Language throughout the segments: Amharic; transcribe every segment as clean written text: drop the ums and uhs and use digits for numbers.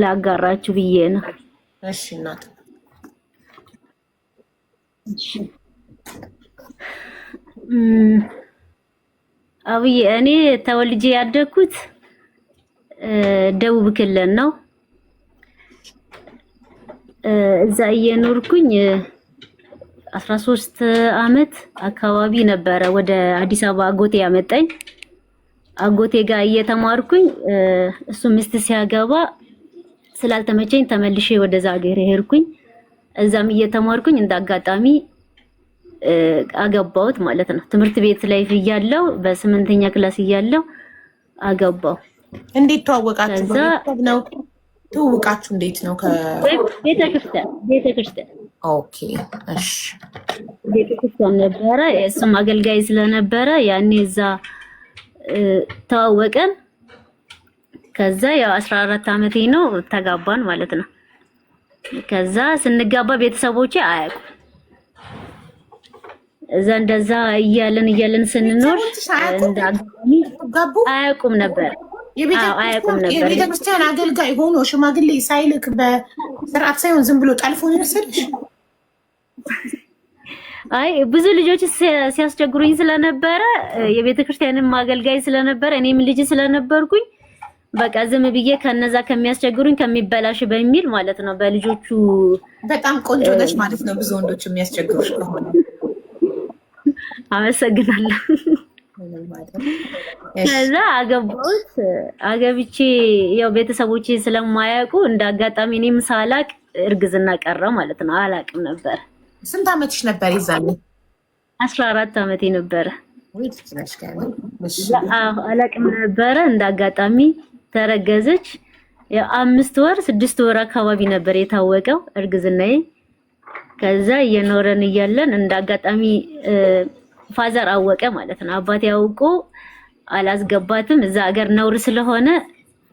ላጋራችሁ ብዬ ነው። እሺ እናት አብዬ እኔ ተወልጄ ያደግኩት ደቡብ ክልል ነው። እዛ እየኖርኩኝ 13 አመት አካባቢ ነበረ ወደ አዲስ አበባ አጎቴ ያመጣኝ። አጎቴ ጋር እየተማርኩኝ እሱ ሚስት ሲያገባ ስላልተመቸኝ ተመልሼ ወደዛ ሀገር ሄድኩኝ። እዛም እየተማርኩኝ እንዳጋጣሚ አገባሁት ማለት ነው። ትምህርት ቤት ላይ እያለሁ በ8ኛ ክላስ እያለሁ አገባሁ። እንዴት ተዋወቃችሁ? ነው ተዋወቃችሁ? እንዴት ነው? ቤተክርስቲያን። ኦኬ እሺ። ቤተክርስቲያን ነበረ። እሱም አገልጋይ ስለነበረ ያኔ እዛ ተዋወቀን። ከዛ ያው 14 አመቴ ነው ተጋባን ማለት ነው። ከዛ ስንጋባ ቤተሰቦቼ አያውቁም። እዛ እንደዛ እያለን ስንኖር እንዳጋጣሚ አያውቁም ነበር። የቤተክርስቲያን አገልጋይ ሆኖ ሽማግሌ ሳይልክ በስርዓት ሳይሆን ዝም ብሎ ጠልፎ ነው የወሰደሽ? አይ ብዙ ልጆች ሲያስቸግሩኝ ስለነበረ የቤተክርስቲያንም አገልጋይ ስለነበረ እኔም ልጅ ስለነበርኩኝ በቃ ዝም ብዬ ከነዛ ከሚያስቸግሩኝ ከሚበላሽ በሚል ማለት ነው በልጆቹ። በጣም ቆንጆ ነሽ ማለት ነው። ብዙ ወንዶች የሚያስቸግሩሽ ከሆነ አመሰግናለሁ። ከዛ አገባሁት። አገብቼ ያው ቤተሰቦቼ ስለማያውቁ እንዳጋጣሚ እኔም ሳላቅ እርግዝና ቀረ ማለት ነው። አላቅም ነበር። ስንት አመትሽ ነበር ይዛኔ? 14 አመቴ ነበረ። አላቅም ነበረ። እንዳጋጣሚ ተረገዘች። ያው 5 ወር 6 ወር አካባቢ ነበር የታወቀው እርግዝናዬ። ከዛ እየኖረን እያለን እንዳጋጣሚ ፋዘር አወቀ ማለት ነው። አባቴ አውቆ አላስገባትም። እዛ ሀገር ነውር ስለሆነ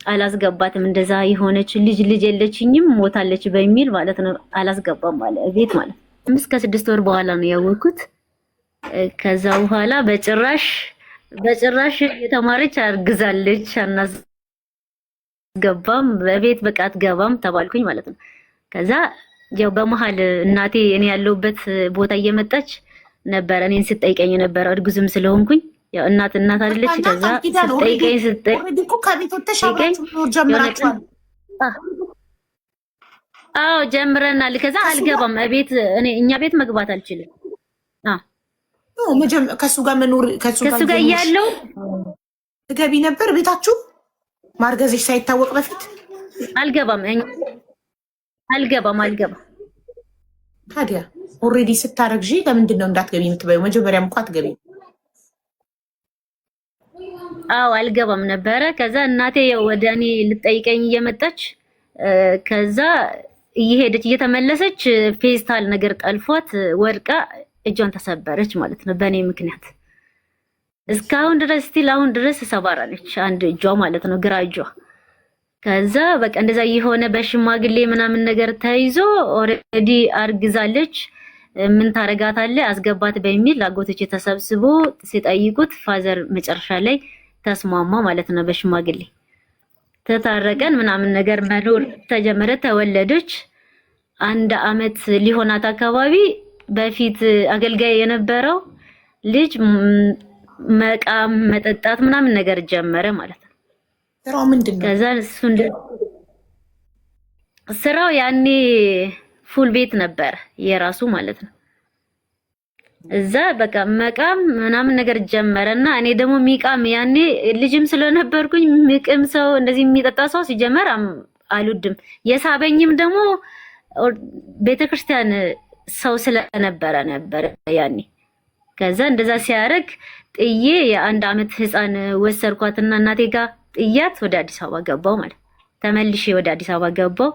አላስገባትም። እንደዛ የሆነች ልጅ የለችኝም ሞታለች በሚል ማለት ነው አላስገባም ማለት ቤት ማለት 5 ከ6 ወር በኋላ ነው ያወኩት። ከዛ በኋላ በጭራሽ የተማረች አርግዛለች አናስገባም በቤት በቃ አትገባም ተባልኩኝ ማለት ነው። ከዛ ያው በመሃል እናቴ እኔ ያለሁበት ቦታ እየመጣች ነበር እኔን ስትጠይቀኝ ነበር እርጉዝም ስለሆንኩኝ ያው እናት አይደለች። ከዛ አዎ ጀምረናል። ከዛ አልገባም ቤት እኛ ቤት መግባት አልችልም። ከሱ ጋር መኖር ከሱ ጋር እያለሁ ትገቢ ነበር ቤታችሁ ማርገዝሽ ሳይታወቅ በፊት? አልገባም። ታዲያ ኦልሬዲ ስታረግዢ ለምንድን ነው እንዳትገቢ የምትበይው? መጀመሪያም እንኳን አትገቢ። አዎ አልገባም ነበረ። ከዛ እናቴ ወደ እኔ ልጠይቀኝ እየመጣች ከዛ እየሄደች እየተመለሰች ፌስታል ነገር ጠልፏት ወድቃ እጇን ተሰበረች ማለት ነው በእኔ ምክንያት። እስካሁን ድረስ አሁን ድረስ ሰባራለች አንድ እጇ ማለት ነው ግራ እጇ። ከዛ በቃ እንደዛ የሆነ በሽማግሌ ምናምን ነገር ተይዞ ኦሬዲ አርግዛለች። ምን ታረጋታለህ አስገባት በሚል አጎቶቼ ተሰብስቦ ሲጠይቁት ፋዘር መጨረሻ ላይ ተስማማ ማለት ነው። በሽማግሌ ተታረቀን ምናምን ነገር መኖር ተጀመረ። ተወለደች። 1 አመት ሊሆናት አካባቢ በፊት አገልጋይ የነበረው ልጅ መቃም መጠጣት ምናምን ነገር ጀመረ ማለት ነው። ስራው ምንድነው? ከዛ እሱ ስራው ያኔ ፉል ቤት ነበር የራሱ ማለት ነው። እዛ በቃ መቃም ምናምን ነገር ጀመረና እኔ ደግሞ ሚቃም ያኔ ልጅም ስለነበርኩኝ ምቅም ሰው እንደዚህ የሚጠጣ ሰው ሲጀመር አልወድም። የሳበኝም ደግሞ ቤተክርስቲያን ሰው ስለነበረ ነበር ያኔ። ከዛ እንደዛ ሲያደርግ ጥዬ የ1 አመት ህፃን ወሰርኳትና እናቴ ጋር ጥያት ወደ አዲስ አበባ ገባው ማለት ተመልሼ ወደ አዲስ አበባ ገባው።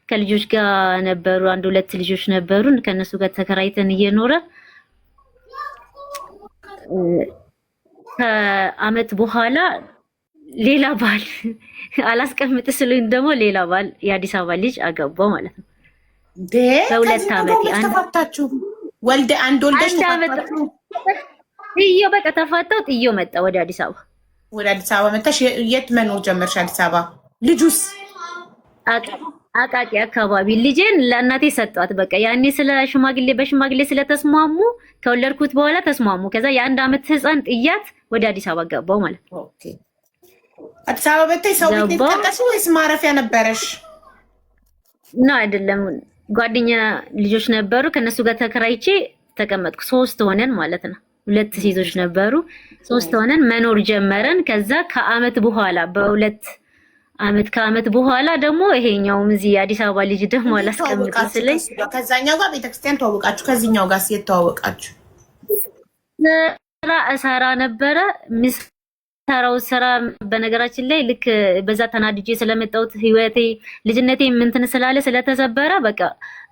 ከልጆች ጋር ነበሩ 1-2 ልጆች ነበሩን። ከነሱ ጋር ተከራይተን እየኖረ ከአመት በኋላ ሌላ ባል አላስቀምጥ ስለኝ ደግሞ ሌላ ባል የአዲስ አበባ ልጅ አገባው ማለት ነው። በ2 አመት ተፋታችሁ? ወልደ አንድ ወልደሽ ተፋታችሁ? ጥዮ በቃ ተፋታው። ጥዮ መጣ ወደ አዲስ አበባ። ወደ አዲስ አበባ መጣሽ? የት መኖር ጀመርሽ? አዲስ አበባ ልጁስ አቃቂ አካባቢ ልጄን ለእናቴ ሰጧት። በቃ ያኔ ስለ በሽማግሌ ስለተስማሙ ከወለድኩት በኋላ ተስማሙ። ከዛ የ1 ዓመት ህፃን ጥያት ወደ አዲስ አበባ ገባው ማለት ነው። ኦኬ አዲስ አበባ በተይ ሰው ቤት ተቀጠሽ ወይስ ማረፊያ ነበረሽ? ነው አይደለም፣ ጓደኛ ልጆች ነበሩ። ከነሱ ጋር ተከራይቼ ተቀመጥኩ። 3 ሆነን ማለት ነው። 2 ሴቶች ነበሩ። 3 ሆነን መኖር ጀመረን። ከዛ ከአመት በኋላ ከአመት በኋላ ደግሞ ይሄኛውም እዚህ አዲስ አበባ ልጅ ደግሞ አላስቀምጥ ስለኝ ከዛኛው ጋር ቤተክርስቲያን ተዋወቃችሁ። ከዚህኛው ጋር ሲት ተዋወቃችሁ? ስራ እሰራ ነበረ። ምሰራው ስራ በነገራችን ላይ ልክ በዛ ተናድጄ ስለመጣሁት ህይወቴ ልጅነቴ ምንትን ስላለ ስለተሰበረ በቃ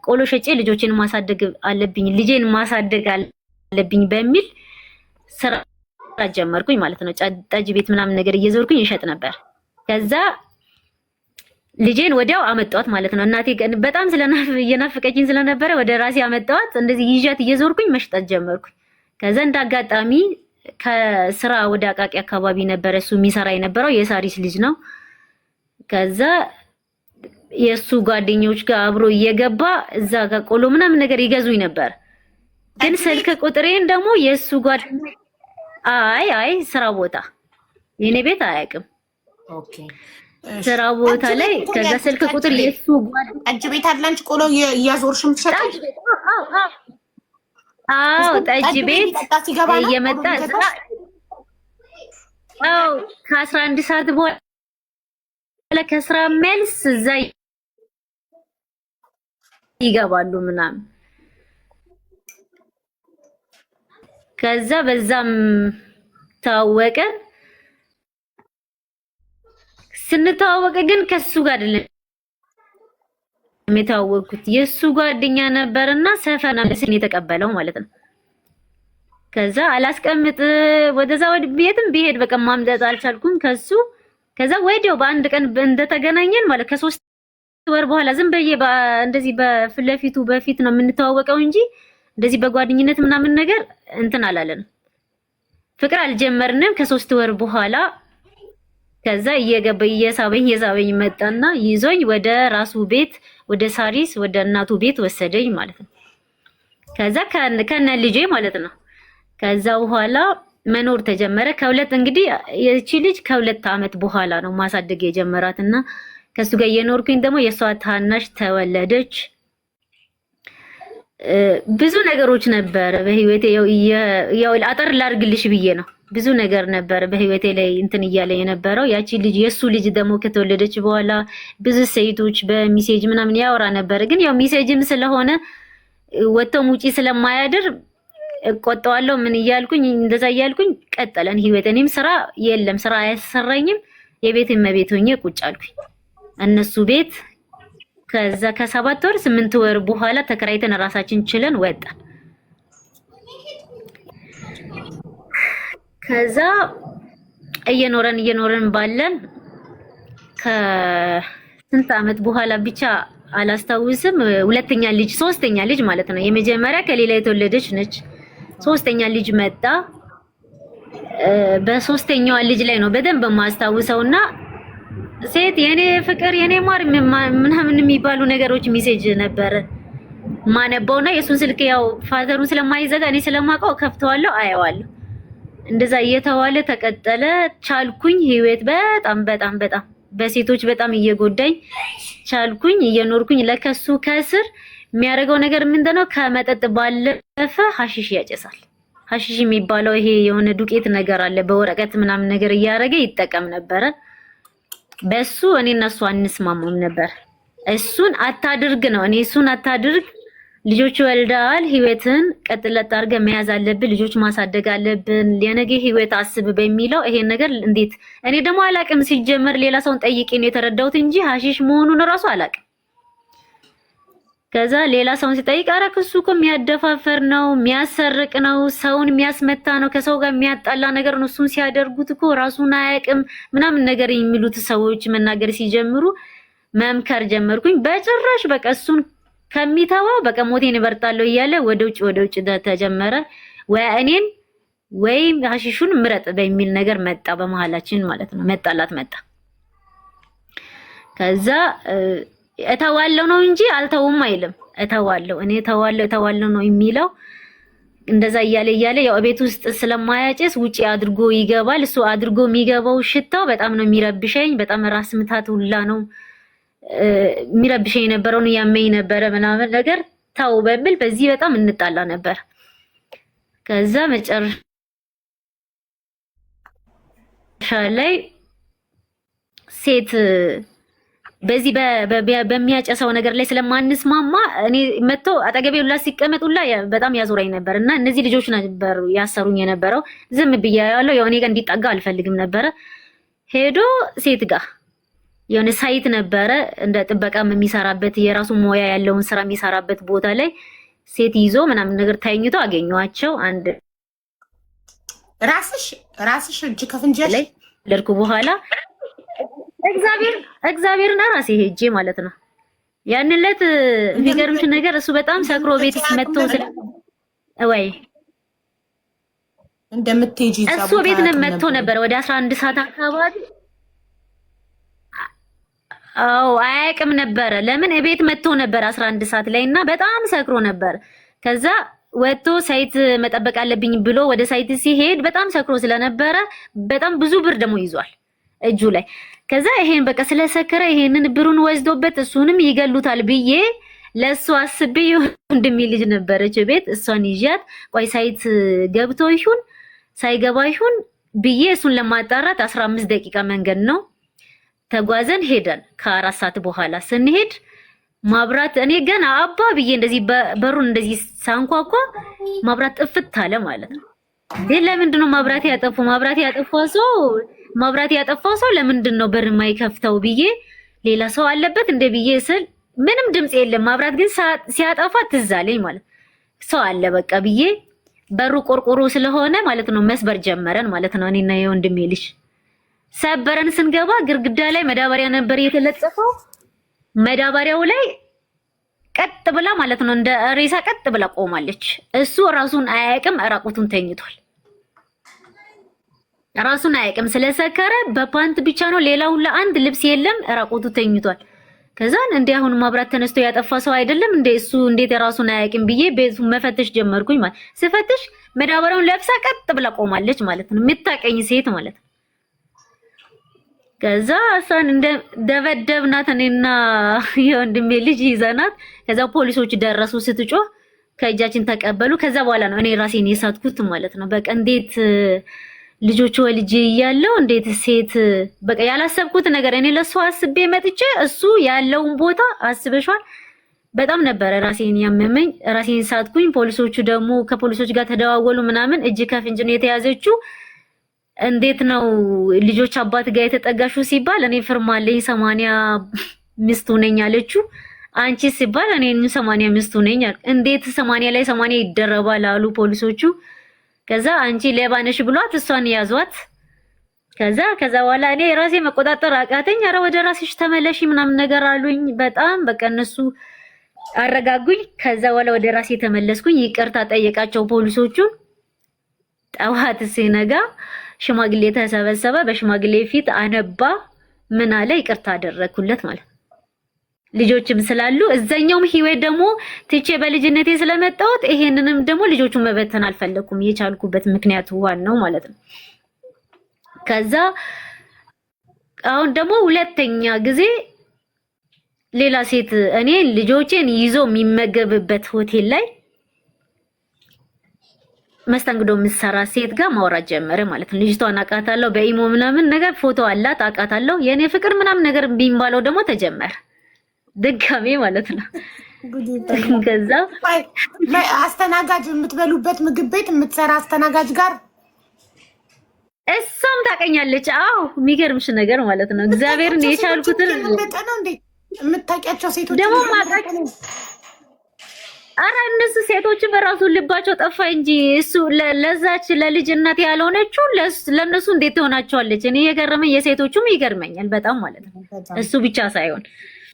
ቆሎ ሸጬ ልጆችን ማሳደግ አለብኝ፣ ልጄን ማሳደግ አለብኝ በሚል ስራ ጀመርኩኝ ማለት ነው። ጠጅ ቤት ምናምን ነገር እየዞርኩኝ ይሸጥ ነበር። ከዛ ልጄን ወዲያው አመጣኋት ማለት ነው። እናቴ በጣም እየናፈቀችኝ ስለነበረ ወደ ራሴ አመጣኋት። እንደዚህ ይዣት እየዞርኩኝ መሽጠት ጀመርኩኝ። ከዛ እንዳጋጣሚ ከስራ ወደ አቃቂ አካባቢ ነበረ እሱ የሚሰራ የነበረው፣ የሳሪስ ልጅ ነው። ከዛ የሱ ጓደኞች ጋር አብሮ እየገባ እዛ ጋር ቆሎ ምናምን ነገር ይገዙኝ ነበር። ግን ስልክ ቁጥሬን ደግሞ የሱ ጓደኛ አይ ስራ ቦታ የኔ ቤት አያውቅም። ኦኬ ስራ ቦታ ላይ ከዛ ስልክ ቁጥር የሱ ጓደኛ ጠጅ ቤት አላንች ቆሎ እያዞርሽም ትሸጣለሽ? አዎ ጠጅ ቤት እየመጣ ከ11 ሰዓት በኋላ ከስራ መልስ እዛ ይገባሉ ምናምን። ከዛ በዛም ታወቀን። ስንተዋወቅ ግን ከሱ ጋር አይደለም የተዋወቅኩት፣ የሱ ጓደኛ ነበርና ሰፈር ነው የተቀበለው ማለት ነው። ከዛ አላስቀምጥ ወደዛ ወደ ቤትም ቢሄድ በቃ ማምጣት አልቻልኩም ከሱ። ከዛ ወዲያው በአንድ ቀን እንደተገናኘን ማለት ከ3 ወር በኋላ ዝም ብዬ እንደዚህ በፊት በፊት ነው የምንተዋወቀው እንጂ እንደዚህ በጓደኝነት ምናምን ነገር እንትን አላለን፣ ፍቅር አልጀመርንም። ከ3 ወር በኋላ ከዛ እየሳበኝ መጣና ይዞኝ ወደ ራሱ ቤት ወደ ሳሪስ ወደ እናቱ ቤት ወሰደኝ ማለት ነው። ከዛ ከነ ልጄ ማለት ነው። ከዛ በኋላ መኖር ተጀመረ። እንግዲህ የቺ ልጅ ከ2 ዓመት በኋላ ነው ማሳደግ የጀመራትና ከሱ ጋር የኖርኩኝ ደግሞ የሷ ታናሽ ተወለደች። ብዙ ነገሮች ነበር በህይወቴ ያው አጠር ላርግልሽ ብዬ ነው። ብዙ ነገር ነበር በህይወቴ ላይ እንትን እያለ የነበረው። ያቺ ልጅ የሱ ልጅ ደግሞ ከተወለደች በኋላ ብዙ ሴቶች በሚሴጅ ምናምን ያወራ ነበር። ግን ያው ሚሴጅም ስለሆነ ወጥቶም ውጪ ስለማያድር ቆጣዋለሁ ምን እያልኩኝ እንደዛ እያልኩኝ ቀጠለን ህይወቴ። እኔም ስራ የለም ስራ አያሰራኝም። የቤት እመቤት ሆኜ ቁጭ አልኩኝ እነሱ ቤት። ከዛ ከ7 ወር 8 ወር በኋላ ተከራይተን ራሳችን ችለን ወጣን። ከዛ እየኖረን ባለን ከስንት ዓመት በኋላ ብቻ አላስታውስም፣ 3ኛ ልጅ ማለት ነው። የመጀመሪያ ከሌላ የተወለደች ነች። 3ኛ ልጅ መጣ። በ3ኛዋ ልጅ ላይ ነው በደንብ የማስታውሰውና ሴት የኔ ፍቅር የኔ ማር ምናምን የሚባሉ ነገሮች ሜሴጅ ነበር ማነበውና የሱን ስልክ ያው ፋዘሩን ስለማይዘጋ እኔ ስለማውቀው ከፍተዋለሁ አየዋለሁ። እንደዛ እየተዋለ ተቀጠለ። ቻልኩኝ። ህይወት በጣም በሴቶች በጣም እየጎዳኝ ቻልኩኝ። እየኖርኩኝ ለከሱ ከስር የሚያደርገው ነገር ምንድነው? ከመጠጥ ባለፈ ሐሺሽ ያጨሳል። ሐሺሽ የሚባለው ይሄ የሆነ ዱቄት ነገር አለ በወረቀት ምናምን ነገር እያደረገ ይጠቀም ነበረ። በሱ እኔ እና እሱ አንስማማም ነበር። እሱን አታድርግ ነው እኔ እሱን አታድርግ፣ ልጆች ወልደሃል፣ ህይወትን ቀጥለት አድርገህ መያዝ አለብን፣ ልጆች ማሳደግ አለብን፣ የነገ ህይወት አስብ በሚለው ይሄን ነገር እንዴት እኔ ደግሞ አላቅም። ሲጀመር ሌላ ሰውን ጠይቄ ነው የተረዳሁት እንጂ ሐሺሽ መሆኑን እራሱ አላቅም። ከዛ ሌላ ሰውን ሲጠይቅ ኧረ እሱ እኮ የሚያደፋፈር ነው፣ የሚያሰርቅ ነው፣ ሰውን የሚያስመታ ነው፣ ከሰው ጋር የሚያጣላ ነገር ነው፣ እሱን ሲያደርጉት እኮ ራሱን አያውቅም ምናምን ነገር የሚሉት ሰዎች መናገር ሲጀምሩ መምከር ጀመርኩኝ። በጭራሽ በቃ እሱን ከሚተዋው በቃ ሞቴን እበርጣለሁ እያለ ወደ ውጭ ተጀመረ። ወይ እኔን ወይም ሐሺሹን ምረጥ በሚል ነገር መጣ በመሃላችን ማለት ነው። መጣላት መጣ። ከዛ እተዋለሁ ነው እንጂ አልተውም አይልም። እተዋለሁ እኔ እተዋለሁ ነው የሚለው። እንደዛ እያለ ያው ቤት ውስጥ ስለማያጨስ ውጪ አድርጎ ይገባል። እሱ አድርጎ የሚገባው ሽታው በጣም ነው የሚረብሸኝ። በጣም ራስ ምታት ሁላ ነው የሚረብሸኝ የነበረውን ያመኝ ነበረ ምናምን ነገር ታው በብል በዚህ በጣም እንጣላ ነበር። ከዛ መጨረሻ ላይ ሴት በዚህ በሚያጨሰው ነገር ላይ ስለማንስማማ እኔ መጥቶ አጠገቤ ሁላ ሲቀመጥ ሁላ በጣም ያዞራኝ ነበር እና እነዚህ ልጆች ነበር ያሰሩኝ የነበረው። ዝም ብያለሁ። ያው እኔ ጋር እንዲጠጋ አልፈልግም ነበረ። ሄዶ ሴት ጋር የሆነ ሳይት ነበረ እንደ ጥበቃም የሚሰራበት የራሱ ሞያ ያለውን ስራ የሚሰራበት ቦታ ላይ ሴት ይዞ ምናምን ነገር ታይኝቶ አገኘኋቸው። አንድ ራስሽ እጅ ከፍንጅ ላይ ደርኩ በኋላ እግዚአብሔርን ራሴ ሄጄ ማለት ነው። ያን ዕለት የሚገርምሽ ነገር እሱ በጣም ሰክሮ ቤት መጥቶ ወይ እንደምትሄጂ እሱ ቤት መጥቶ ነበር ወደ 11 ሰዓት አካባቢ። አዎ አያውቅም ነበረ። ለምን ቤት መጥቶ ነበር 11 ሰዓት ላይ እና በጣም ሰክሮ ነበር። ከዛ ወጥቶ ሳይት መጠበቅ አለብኝ ብሎ ወደ ሳይት ሲሄድ በጣም ሰክሮ ስለነበረ በጣም ብዙ ብር ደግሞ ይዟል እጁ ላይ። ከዛ ይሄን በቃ ስለሰከረ ይሄንን ብሩን ወስዶበት እሱንም ይገሉታል ብዬ ለሱ አስቤ ወንድሜ ልጅ ነበረች ቤት እሷን ይዣት ቆይ ሳይት ገብቶ ይሁን ሳይገባ ይሁን ብዬ እሱን ለማጣራት 15 ደቂቃ መንገድ ነው ተጓዘን ሄደን። ከ4 ሰዓት በኋላ ስንሄድ ማብራት እኔ ገና አባ ብዬ እንደዚህ በሩን እንደዚህ ሳንኳኳ ማብራት ጥፍት አለ ማለት ነው። ለምንድን ነው ማብራት ያጠፉ? ማብራት ያጠፋው ሰው ለምንድን ነው በር የማይከፍተው ብዬ ሌላ ሰው አለበት እንደ ብዬ ስል ምንም ድምጽ የለም። ማብራት ግን ሲያጠፋ ትዝ አለኝ ማለት ሰው አለ በቃ ብዬ በሩ ቆርቆሮ ስለሆነ ማለት ነው መስበር ጀመረን ማለት ነው። እኔና የወንድሜ ልጅ ሰበረን። ስንገባ ግርግዳ ላይ መዳበሪያ ነበር የተለጠፈው። መዳበሪያው ላይ ቀጥ ብላ ማለት ነው እንደ ሬሳ ቀጥ ብላ ቆማለች። እሱ ራሱን አያውቅም፣ ራቁቱን ተኝቷል። ራሱን አያውቅም ስለሰከረ በፓንት ብቻ ነው፣ ሌላ ሁላ አንድ ልብስ የለም፣ ራቁቱ ተኝቷል። ከዛን እንዴ አሁን ማብራት ተነስቶ ያጠፋ ሰው አይደለም እንዴ እሱ እንዴት ራሱን አያውቅም ብዬ ቤቱን መፈተሽ ጀመርኩኝ ማለት ስፈትሽ መዳበሪያውን ለብሳ ቀጥ ብላ ቆማለች ማለት ነው። የምታቀኝ ሴት ማለት ነው። ከዛ እሷን እንደ ደበደብናት እኔና የወንድሜ ልጅ ይዘናት። ከዛ ፖሊሶች ደረሱ። ስትጮህ ከእጃችን ተቀበሉ። ከዛ በኋላ ነው እኔ ራሴን የሳትኩት ማለት ነው። በቃ እንዴት ልጆች ወልጄ እያለሁ እንዴት ሴት በቃ ያላሰብኩት ነገር እኔ ለሱ አስቤ መጥቼ እሱ ያለውን ቦታ አስበሻል። በጣም ነበረ ራሴን ያመመኝ። ራሴን ሳትኩኝ። ፖሊሶቹ ደግሞ ከፖሊሶች ጋር ተደዋወሉ ምናምን። እጅ ከፍንጅ ነው የተያዘችው። እንዴት ነው ልጆች አባት ጋር የተጠጋሹ ሲባል እኔ ፍርማለኝ 80 ሚስቱ ነኝ አለችው። አንቺ ሲባል እኔ 80 ሚስቱ ነኝ። እንዴት 80 ላይ 80 ይደረባል አሉ ፖሊሶቹ። ከዛ አንቺ ሌባ ነሽ ብሏት እሷን ያዟት። ከዛ በኋላ እኔ ራሴ መቆጣጠር አቃተኝ። ኧረ ወደ ራስሽ ተመለሺ ምናምን ነገር አሉኝ። በጣም በቃ እነሱ አረጋጉኝ። ከዛ በኋላ ወደ ራሴ ተመለስኩኝ። ይቅርታ ጠየቃቸው ፖሊሶቹን። ጠዋት ሲነጋ ሽማግሌ ተሰበሰበ። በሽማግሌ ፊት አነባ። ምን አለ? ይቅርታ አደረኩለት ማለት ነው። ልጆችም ስላሉ እዛኛውም ህይወት ደግሞ ትቼ በልጅነቴ ስለመጣሁት ይሄንንም ደግሞ ልጆቹን መበተን አልፈለኩም። የቻልኩበት ምክንያቱ ዋናው ማለት ነው። ከዛ አሁን ደግሞ ሁለተኛ ጊዜ ሌላ ሴት እኔ ልጆቼን ይዞ የሚመገብበት ሆቴል ላይ መስተንግዶ የምትሰራ ሴት ጋር ማውራት ጀመረ ማለት ነው። ልጅቷን አውቃታለሁ፣ በኢሞ ምናምን ነገር ፎቶ አላት፣ አውቃታለሁ። የኔ ፍቅር ምናምን ነገር ቢንባለው ደግሞ ተጀመረ ድጋሜ ማለት ነው። ከዛ አስተናጋጅ የምትበሉበት ምግብ ቤት የምትሰራ አስተናጋጅ ጋር እሷም ታውቀኛለች። አዎ የሚገርምሽ ነገር ማለት ነው እግዚአብሔርን የቻልኩትን የምታውቂያቸው ሴቶች ደግሞ ማጣች። አረ እነሱ ሴቶች በራሱ ልባቸው ጠፋ እንጂ እሱ ለዛች ለልጅ እናት ያልሆነችው ለነሱ እንዴት ትሆናቸዋለች? እኔ የገረመኝ የሴቶቹም ይገርመኛል በጣም ማለት ነው። እሱ ብቻ ሳይሆን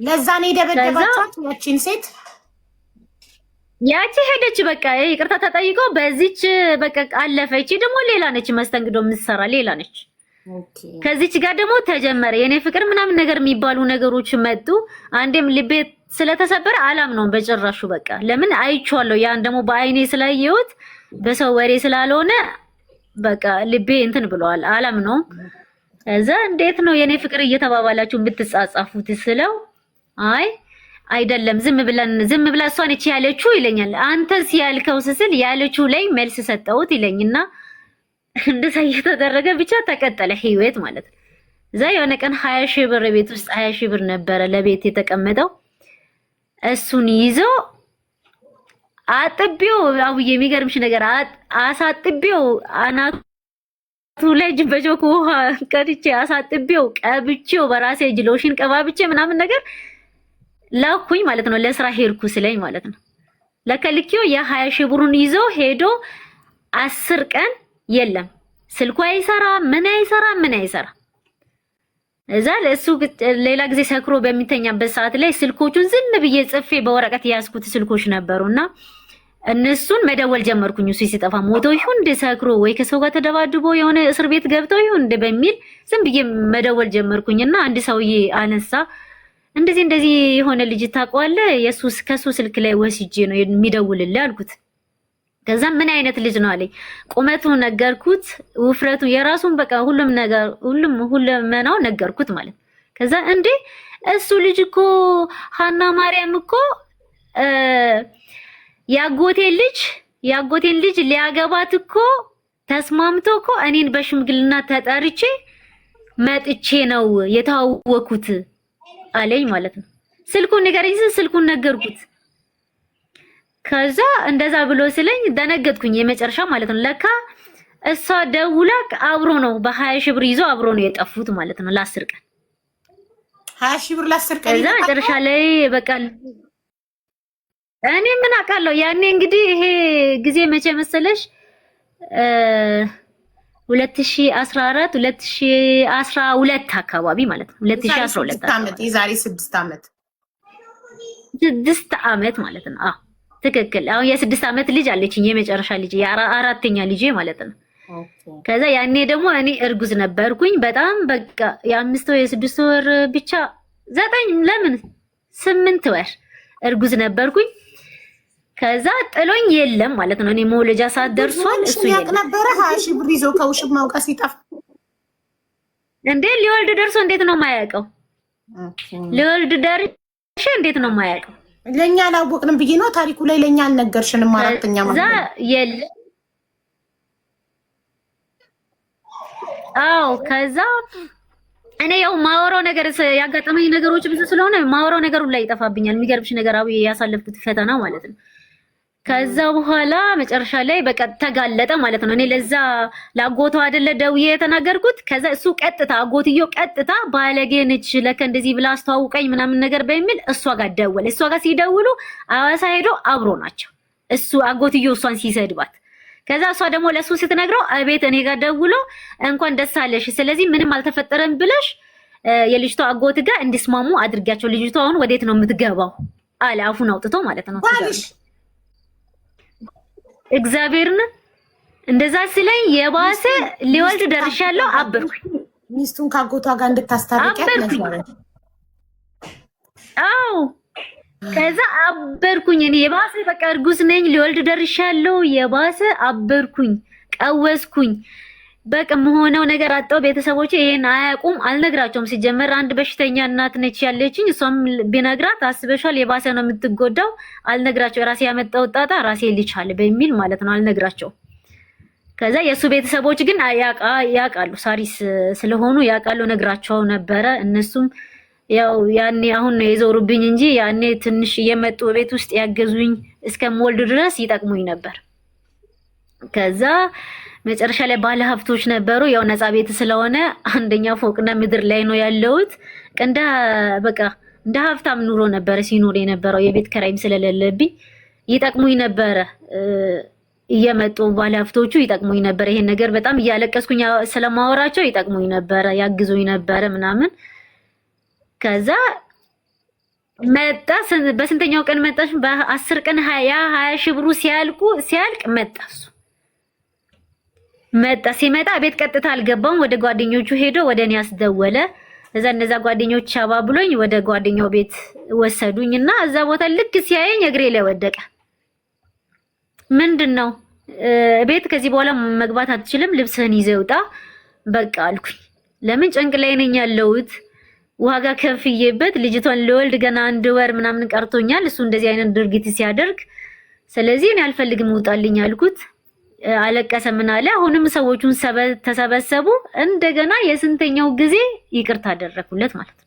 ለዛ ነው የደበደባቸው ያቺን ሴት። ያቺ ሄደች በቃ ይቅርታ ተጠይቆ በዚች በቃ አለፈች። ደግሞ ሌላ ነች መስተንግዶ የምትሰራ ሌላ ነች። ከዚች ጋር ደግሞ ተጀመረ የኔ ፍቅር ምናምን ነገር የሚባሉ ነገሮች መጡ። አንዴም ልቤ ስለተሰበረ አላምነውም በጭራሹ። በቃ ለምን አይቼዋለሁ። ያን ደግሞ በአይኔ ስላየሁት በሰው ወሬ ስላልሆነ በቃ ልቤ እንትን ብለዋል። አላምነውም። እዛ እንዴት ነው የኔ ፍቅር እየተባባላችሁ የምትጻጻፉት ስለው አይ አይደለም ዝም ብላ እሷ ነች ያለችው ይለኛል። አንተስ ያልከው ስል ያለችው ላይ መልስ ሰጠሁት ይለኝና እንደዛ እየተደረገ ብቻ ተቀጠለ ህይወት ማለት ነው። እዛ የሆነ ቀን 20 ሺህ ብር ቤት ውስጥ 20 ሺህ ብር ነበረ ለቤት የተቀመጠው። እሱን ይዞ አጥቤው አውዬ የሚገርምሽ ነገር አሳጥቤው አናቱ ላይ በጆክ ውሃ ቀድቼ አሳጥቤው ቀብቼው በራሴ እጅ ሎሽን ቀባብቼ ምናምን ነገር ላኩኝ ማለት ነው። ለስራ ሄድኩ ስለኝ ማለት ነው። ለከልኪው የ20 ሺህ ብሩን ይዞ ሄዶ 10 ቀን የለም ስልኩ አይሰራ ምን አይሰራ። እዛ ለሱ ሌላ ጊዜ ሰክሮ በሚተኛበት ሰዓት ላይ ስልኮቹን ዝም ብዬ ጽፌ በወረቀት ያስኩት ስልኮች ነበሩና እነሱን መደወል ጀመርኩኝ። እሱ ሲጠፋ ሞቶ ይሁን ሰክሮ ወይ ከሰው ጋር ተደባድቦ የሆነ እስር ቤት ገብተው ይሁን በሚል ዝም ብዬ መደወል ጀመርኩኝና አንድ ሰውዬ አነሳ። እንደዚህ የሆነ ልጅ ታውቀዋለህ? ከሱ ስልክ ላይ ወስጄ ነው የሚደውልልህ አልኩት። ከዛ ምን አይነት ልጅ ነው አለኝ። ቁመቱን ነገርኩት፣ ውፍረቱ የራሱን በቃ ሁሉም ነገርኩት ማለት። ከዛ እንዴ እሱ ልጅ እኮ ሀና ማርያም እኮ ያጎቴን ልጅ ሊያገባት እኮ ተስማምቶ እኮ እኔን በሽምግልና ተጠርቼ መጥቼ ነው የተዋወኩት አለኝ ማለት ነው። ስልኩን ንገረኝ፣ ስልኩን ነገርኩት። ከዛ እንደዛ ብሎ ስለኝ ደነገጥኩኝ የመጨረሻ ማለት ነው። ለካ እሷ ደውላ አብሮ ነው በ20 ሺህ ብር ይዞ አብሮ ነው የጠፉት ማለት ነው ለ10 ቀን 20 ሺህ ብር ለ10 ቀን። ከዛ መጨረሻ ላይ በቃ እኔ ምን አውቃለሁ ያኔ እንግዲህ ይሄ ጊዜ መቼ መሰለሽ 2014 2012 አካባቢ ማለት ነው። 2012 ዓመት የዛሬ 6 ዓመት ማለት ነው። ትክክል። አሁን የ6 ዓመት ልጅ አለችኝ የመጨረሻ ልጅ የአራተኛ ልጅ ማለት ነው። ከዛ ያኔ ደግሞ እኔ እርጉዝ ነበርኩኝ በጣም በቃ የ5 ወር የ6 ወር ብቻ 8 ወር እርጉዝ ነበርኩኝ። ከዛ ጥሎኝ የለም ማለት ነው። እኔ መውለጃ ሰዓት ደርሷል። እሱ ያቅ ነበረ 20 ሺህ ብር ይዞ ከውሽም ማውቀስ ሲጠፋ እንዴ ሊወልድ ደርሶ እንዴት ነው የማያውቀው? ሊወልድ ደርሼ እንዴት ነው የማያውቀው? ለኛ አላወቅንም ብዬ ነው። ታሪኩ ላይ ለኛ አልነገርሽንም። አራተኛ ማለት ነው የለ አው ከዛ እኔ ያው ማወራው ነገር ያጋጠመኝ ነገሮች ብዙ ስለሆነ ማወራው ነገር ሁሉ ላይ ይጠፋብኛል። የሚገርምሽ ነገር አብይ ያሳለፍኩት ፈተና ማለት ነው። ከዛ በኋላ መጨረሻ ላይ በቃ ተጋለጠ ማለት ነው። እኔ ለዛ ላጎቷ አይደለ ደውዬ የተናገርኩት። ከዛ እሱ ቀጥታ አጎትዮ ቀጥታ ባለጌ ነች ለከ እንደዚህ ብላ አስተዋውቀኝ ምናምን ነገር በሚል እሷ ጋር ደወለ። እሷ ጋር ሲደውሉ አዋሳ ሄዶ አብሮ ናቸው። እሱ አጎትዮ እሷን ሲሰድባት፣ ከዛ እሷ ደግሞ ለሱ ስትነግረው አቤት እኔ ጋር ደውሎ እንኳን ደስ አለሽ፣ ስለዚህ ምንም አልተፈጠረም ብለሽ የልጅቷ አጎት ጋር እንዲስማሙ አድርጋቸው፣ ልጅቷ አሁን ወዴት ነው የምትገባው አለ አፉን አውጥቶ ማለት ነው። እግዚአብሔርን እንደዛ ስለኝ የባሰ ሊወልድ ደርሻለሁ። አበርኩኝ ሚስቱን ካጎቷ ጋር እንድታስታርቂያት ነበር። አዎ ከዛ አበርኩኝ እኔ የባሰ በቃ እርጉዝ ነኝ ሊወልድ ደርሻለሁ። የባሰ አበርኩኝ፣ ቀወስኩኝ። በቃ መሆነው ነገር አጣው። ቤተሰቦቼ ይሄን አያውቁም፣ አልነግራቸውም። ሲጀመር አንድ በሽተኛ እናት ነች ያለችኝ። እሷም ቢነግራት አስበሻል የባሰ ነው የምትጎዳው። አልነግራቸው ራሴ ያመጣው ጣጣ ራሴ ልቻል በሚል ማለት ነው አልነግራቸው። ከዛ የሱ ቤተሰቦች ግን ያውቃሉ፣ ሳሪስ ስለሆኑ ያውቃሉ። ነግራቸው ነበረ። እነሱም ያው ያኔ አሁን ነው የዞሩብኝ እንጂ ያኔ ትንሽ እየመጡ ቤት ውስጥ ያገዙኝ እስከምወልድ ድረስ ይጠቅሙኝ ነበር። ከዛ መጨረሻ ላይ ባለ ሀብቶች ነበሩ። ያው ነፃ ቤት ስለሆነ አንደኛ ፎቅና ምድር ላይ ነው ያለሁት። በቃ እንደ ሀብታም ኑሮ ነበረ ሲኖር የነበረው። የቤት ከራይም ስለሌለብኝ ይጠቅሙኝ ነበረ። እየመጡ ባለ ሀብቶቹ ይጠቅሙኝ ነበር። ይሄን ነገር በጣም እያለቀስኩኝ ስለማወራቸው ይጠቅሙኝ ነበረ፣ ያግዙኝ ነበረ ምናምን። ከዛ መጣ። በስንተኛው ቀን መጣሽ? በ10 ቀን 20 ሺህ ብሩ ሲያልቅ መጣ። እሱ መጣ። ሲመጣ ቤት ቀጥታ አልገባም። ወደ ጓደኞቹ ሄዶ ወደ እኔ አስደወለ። እነዛ ጓደኞች አባብሎኝ ወደ ጓደኛው ቤት ወሰዱኝና እዛ ቦታ ልክ ሲያየኝ እግሬ ላይ ወደቀ። ምንድነው ቤት ከዚህ በኋላ መግባት አትችልም፣ ልብስህን ይዘህ ውጣ በቃ አልኩኝ። ለምን ጭንቅ ላይ ነኝ ያለሁት፣ ዋጋ ከፍዬበት ልጅቷን ለወልድ ገና 1 ወር ምናምን ቀርቶኛል፣ እሱ እንደዚህ አይነት ድርጊት ሲያደርግ፣ ስለዚህ እኔ አልፈልግም ውጣልኝ አልኩት። አለቀሰ። ምን አለ? አሁንም ሰዎቹን ተሰበሰቡ። እንደገና የስንተኛው ጊዜ ይቅርታ አደረኩለት ማለት ነው።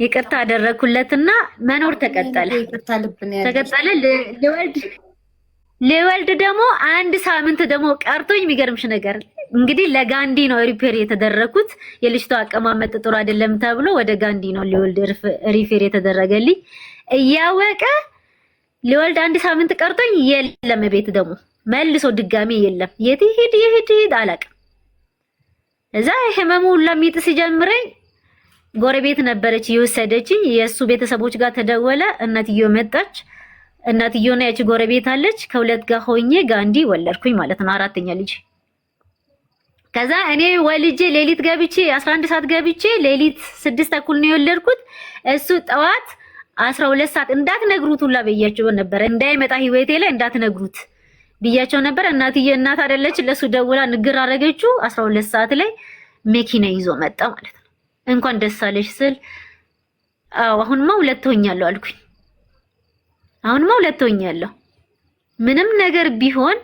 ይቅርታ አደረኩለትና መኖር ተቀጠለ። ለወልድ ደግሞ 1 ሳምንት ደግሞ ቀርቶኝ፣ የሚገርምሽ ነገር እንግዲህ ለጋንዲ ነው ሪፔር የተደረኩት። የልጅቷ አቀማመጥ ጥሩ አይደለም ተብሎ ወደ ጋንዲ ነው ለወልድ ሪፔር የተደረገልኝ። እያወቀ ለወልድ 1 ሳምንት ቀርቶኝ የለም ቤት ደግሞ መልሶ ድጋሚ የለም። የት ይሄድ አላውቅም። እዛ ህመሙ ለሚጥ ሲጀምረኝ ጎረቤት ነበረች የወሰደችኝ። የእሱ ቤተሰቦች ጋር ተደወለ። እናትየው መጣች። እናትየውና ያቺ ጎረቤት አለች። ከሁለት ጋር ሆኜ ጋንዲ ወለድኩኝ ማለት ነው፣ 4ኛ ልጅ። ከዛ እኔ ወልጄ ሌሊት ገብቼ 11 ሰዓት ገብቼ ሌሊት 6 ተኩል ነው የወለድኩት። እሱ ጠዋት 12 ሰዓት እንዳትነግሩት ሁላ ብያቸው ነበር። እንዳይመጣ ህይወቴ ላይ እንዳትነግሩት ብያቸው ነበር። እናትዬ እናት አይደለች፣ ለሱ ደውላ ንግር አደረገችው። 12 ሰዓት ላይ መኪና ይዞ መጣ ማለት ነው። እንኳን ደስ አለሽ ስል አሁንማ 2 ሆኛለሁ አልኩኝ። አሁንማ 2 ሆኛለሁ። ምንም ነገር ቢሆን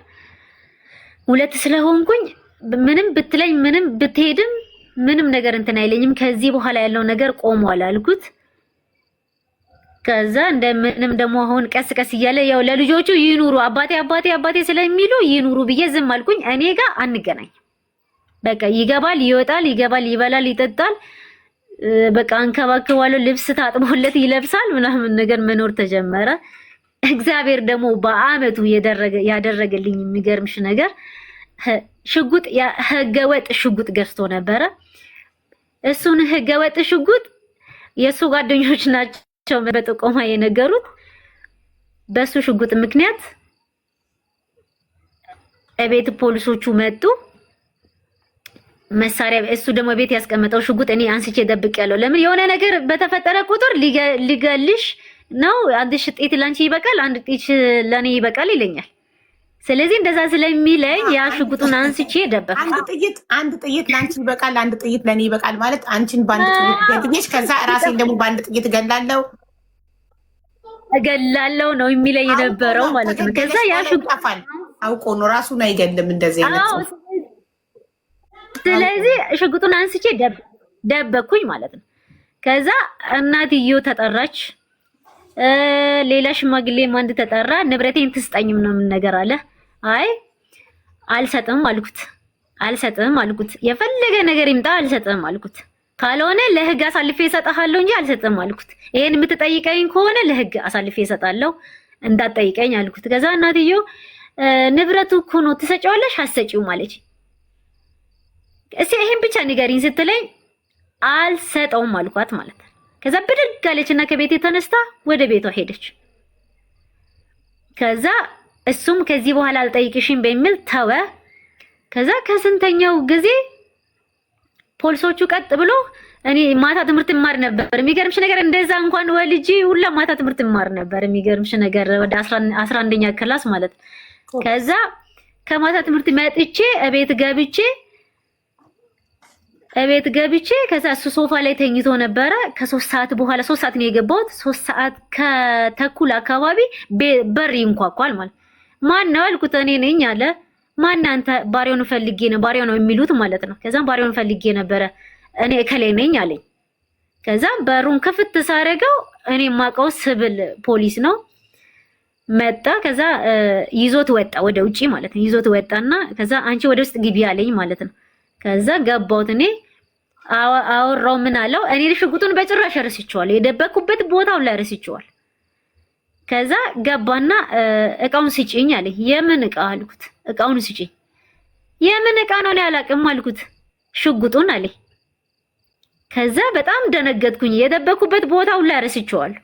2 ስለሆንኩኝ ምንም ብትለኝ ምንም ብትሄድም ምንም ነገር እንትን አይለኝም። ከዚህ በኋላ ያለው ነገር ቆሟል አልኩት። ከዛ እንደምንም ደግሞ አሁን ቀስ ቀስ እያለ ያው ለልጆቹ ይኑሩ አባቴ ስለሚሉ ይኑሩ ብዬ ዝም አልኩኝ። እኔ ጋር አንገናኝ፣ በቃ ይገባል ይወጣል፣ ይገባል ይበላል ይጠጣል፣ በቃ አንከባክባለሁ፣ ልብስ ታጥቦለት ይለብሳል ምናምን ነገር መኖር ተጀመረ። እግዚአብሔር ደግሞ በአመቱ ያደረገልኝ የሚገርምሽ ነገር ሽጉጥ፣ ህገወጥ ሽጉጥ ገዝቶ ነበረ። እሱን ህገወጥ ሽጉጥ የሱ ጓደኞች ናቸው በጥቆማ የነገሩት። በሱ ሽጉጥ ምክንያት እቤት ፖሊሶቹ መጡ። መሳሪያ እሱ ደግሞ ቤት ያስቀመጠው ሽጉጥ እኔ አንስቼ ደብቄያለሁ። ለምን የሆነ ነገር በተፈጠረ ቁጥር ሊገልሽ ነው፣ 1 ጥይት ላንቺ ይበቃል፣ 1 ጥይት ለኔ ይበቃል ይለኛል። ስለዚህ እንደዛ ስለሚለኝ ያ ሽጉጡን አንስቼ ደበቅ። 1 ጥይት ላንቺ ይበቃል፣ 1 ጥይት ለኔ ይበቃል ማለት አንቺን በ1 ጥይት ገድዬሽ ከዛ ራሴን ደግሞ በ1 ጥይት እገላለሁ ነው የሚለኝ የነበረው ማለት ነው። ከዛ ያ ሽጉጥ አውቆ ነው ራሱን አይገልም እንደዚህ አይነት። ስለዚህ ሽጉጡን አንስቼ ደበኩኝ ማለት ነው። ከዛ እናትዮ ተጠራች፣ ሌላ ሽማግሌም አንድ ተጠራ። ንብረቴን ትስጠኝም ነው ምን ነገር አለ። አይ አልሰጥም አልኩት። የፈለገ ነገር ይምጣ አልሰጥም አልኩት። ካልሆነ ለህግ አሳልፌ እሰጥሃለሁ እንጂ አልሰጥም አልኩት። ይሄን የምትጠይቀኝ ከሆነ ለህግ አሳልፌ እሰጣለሁ እንዳትጠይቀኝ አልኩት። ከዛ እናትዮ ንብረቱ እኮ ነው ትሰጪዋለሽ አትሰጪውም አለች። እስኪ ይሄን ብቻ ንገሪኝ ስትለኝ አልሰጠውም አልኳት ማለት ነው። ከዛ ብድግ አለችና ከቤት ተነስታ ወደ ቤቷ ሄደች። ከዛ እሱም ከዚህ በኋላ አልጠይቅሽም በሚል ተወ። ከዛ ከስንተኛው ጊዜ ፖሊሶቹ ቀጥ ብሎ እኔ ማታ ትምህርት ማር ነበር። የሚገርምሽ ነገር እንደዛ እንኳን ወልጂ ሁላ ማታ ትምህርት ማር ነበር። የሚገርምሽ ነገር ወደ 11ኛ ክላስ ማለት። ከዛ ከማታ ትምህርት መጥቼ እቤት ገብቼ ከዛ እሱ ሶፋ ላይ ተኝቶ ነበረ። ከ3 ሰዓት በኋላ 3 ሰዓት ነው የገባሁት። 3 ሰዓት ከተኩል አካባቢ በር ይንኳኳል ማለት። ማን ነው አልኩት። እኔ ነኝ አለ። ማን አንተ? ባሪያውን ፈልጌ ነው፣ ባሪያው ነው የሚሉት ማለት ነው። ከዛም ባሪያውን ፈልጌ ነበረ እኔ እከሌ ነኝ አለኝ። ከዛም በሩን ክፍት ሳረገው እኔ ማቀው ስብል ፖሊስ ነው መጣ። ከዛ ይዞት ወጣ ወደ ውጪ ማለት ነው። ይዞት ወጣና ከዛ አንቺ ወደ ውስጥ ግቢ አለኝ ማለት ነው። ከዛ ገባሁት። እኔ አወራው ምን አለው። እኔ ሽጉጡን በጭራሽ ረስቼዋለሁ፣ የደበኩበት ቦታው ላይ ረስቼዋለሁ። ከዛ ገባና እቃውን ስጪኝ አለኝ። የምን እቃ አልኩት። እቃውን ስጪኝ። የምን እቃ ነው ላይ አላውቅም አልኩት። ሽጉጡን አለኝ። ከዛ በጣም ደነገጥኩኝ፣ የደበኩበት ቦታው ላይ ረስቼዋለሁ።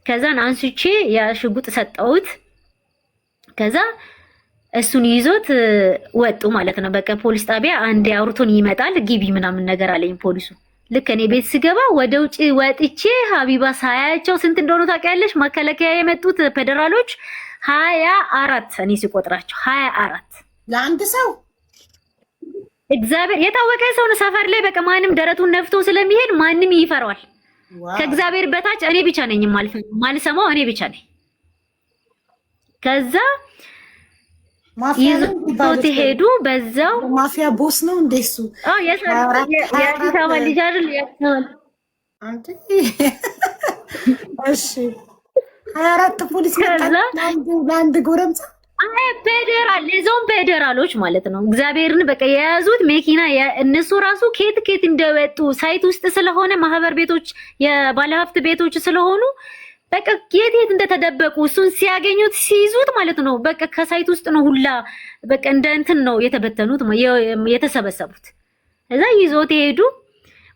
ከዛን አንስቼ ያ ሽጉጥ ሰጠሁት። ከዛ እሱን ይዞት ወጡ ማለት ነው። በቃ ፖሊስ ጣቢያ አንዴ አውርቶን ይመጣል ግቢ ምናምን ነገር አለኝ ፖሊሱ። ልክ እኔ ቤት ስገባ ወደ ውጪ ወጥቼ ሀቢባ ሳያቸው ስንት እንደሆኑ ታውቂያለሽ? መከላከያ የመጡት ፌደራሎች 24 እኔ ሲቆጥራቸው 24 ለአንድ ሰው እግዚአብሔር የታወቀ ሰው ነው። ሰፈር ላይ በቃ ማንም ደረቱን ነፍቶ ስለሚሄድ ማንም ይፈራዋል። ከእግዚአብሔር በታች እኔ ብቻ ነኝ ማልሰማው እኔ ብቻ ነኝ። ከዛ ይዞት ሄዱ። በዛው ማፊያ ቦስ ነው እንደሱ የአዲስ አበባ ልጅ አይደል? አንተ እሺ 24 ፖሊስ ለአንድ ጎረምሳ ፌደራል ለዞን ፌደራሎች ማለት ነው። እግዚአብሔርን በቃ የያዙት መኪና እነሱ ራሱ ኬት እንደወጡ ሳይት ውስጥ ስለሆነ ማህበር ቤቶች የባለሀብት ቤቶች ስለሆኑ በቃ የት እንደተደበቁ እሱን ሲያገኙት ሲይዙት ማለት ነው። በቃ ከሳይት ውስጥ ነው ሁላ በቃ እንደ እንትን ነው የተበተኑት የተሰበሰቡት። እዛ ይዞት ሄዱ።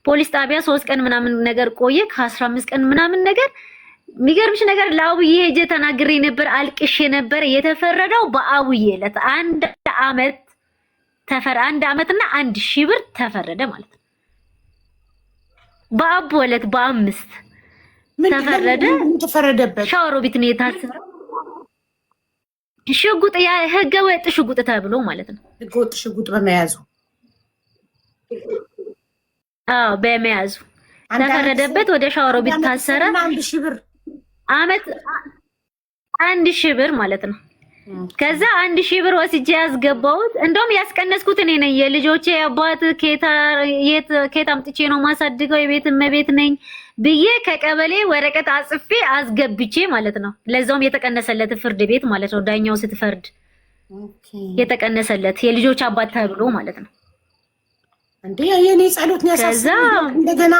ፖሊስ ጣቢያ 3 ቀን ምናምን ነገር ቆየ። ከ15 ቀን ምናምን ነገር የሚገርምሽ ነገር ለአውዬ ሄጄ ተናግሬ ነበር፣ አልቅሼ ነበር። የተፈረደው በአውዬ ዕለት 1 ዓመትና 1,000 ብር ተፈረደ ማለት ነው። በአቡ ዕለት በ5 ተፈረደ። ተፈረደበት ሻወሮቢት ነው የታሰረው። ሽጉጥ ህገ ወጥ ሽጉጥ ተብሎ ማለት ነው። ህገ ወጥ ሽጉጥ በመያዙ በመያዙ ተፈረደበት። ወደ ሻወሮቢት ታሰረ። 1,000 ብር አመት 1,000 ብር ማለት ነው። ከዛ 1,000 ብር ወስጄ ያስገባሁት። እንደውም ያስቀነስኩት እኔ ነኝ። የልጆቼ አባት ኬት አምጥቼ ነው ማሳድገው የቤት እመቤት ነኝ ብዬ ከቀበሌ ወረቀት አጽፌ አስገብቼ ማለት ነው። ለዛውም የተቀነሰለት ፍርድ ቤት ማለት ነው። ዳኛው ስትፈርድ የተቀነሰለት የልጆች አባት ተብሎ ማለት ነው። እንዴ የኔ ጸሎት ነው ያሳሰበኝ። እንደገና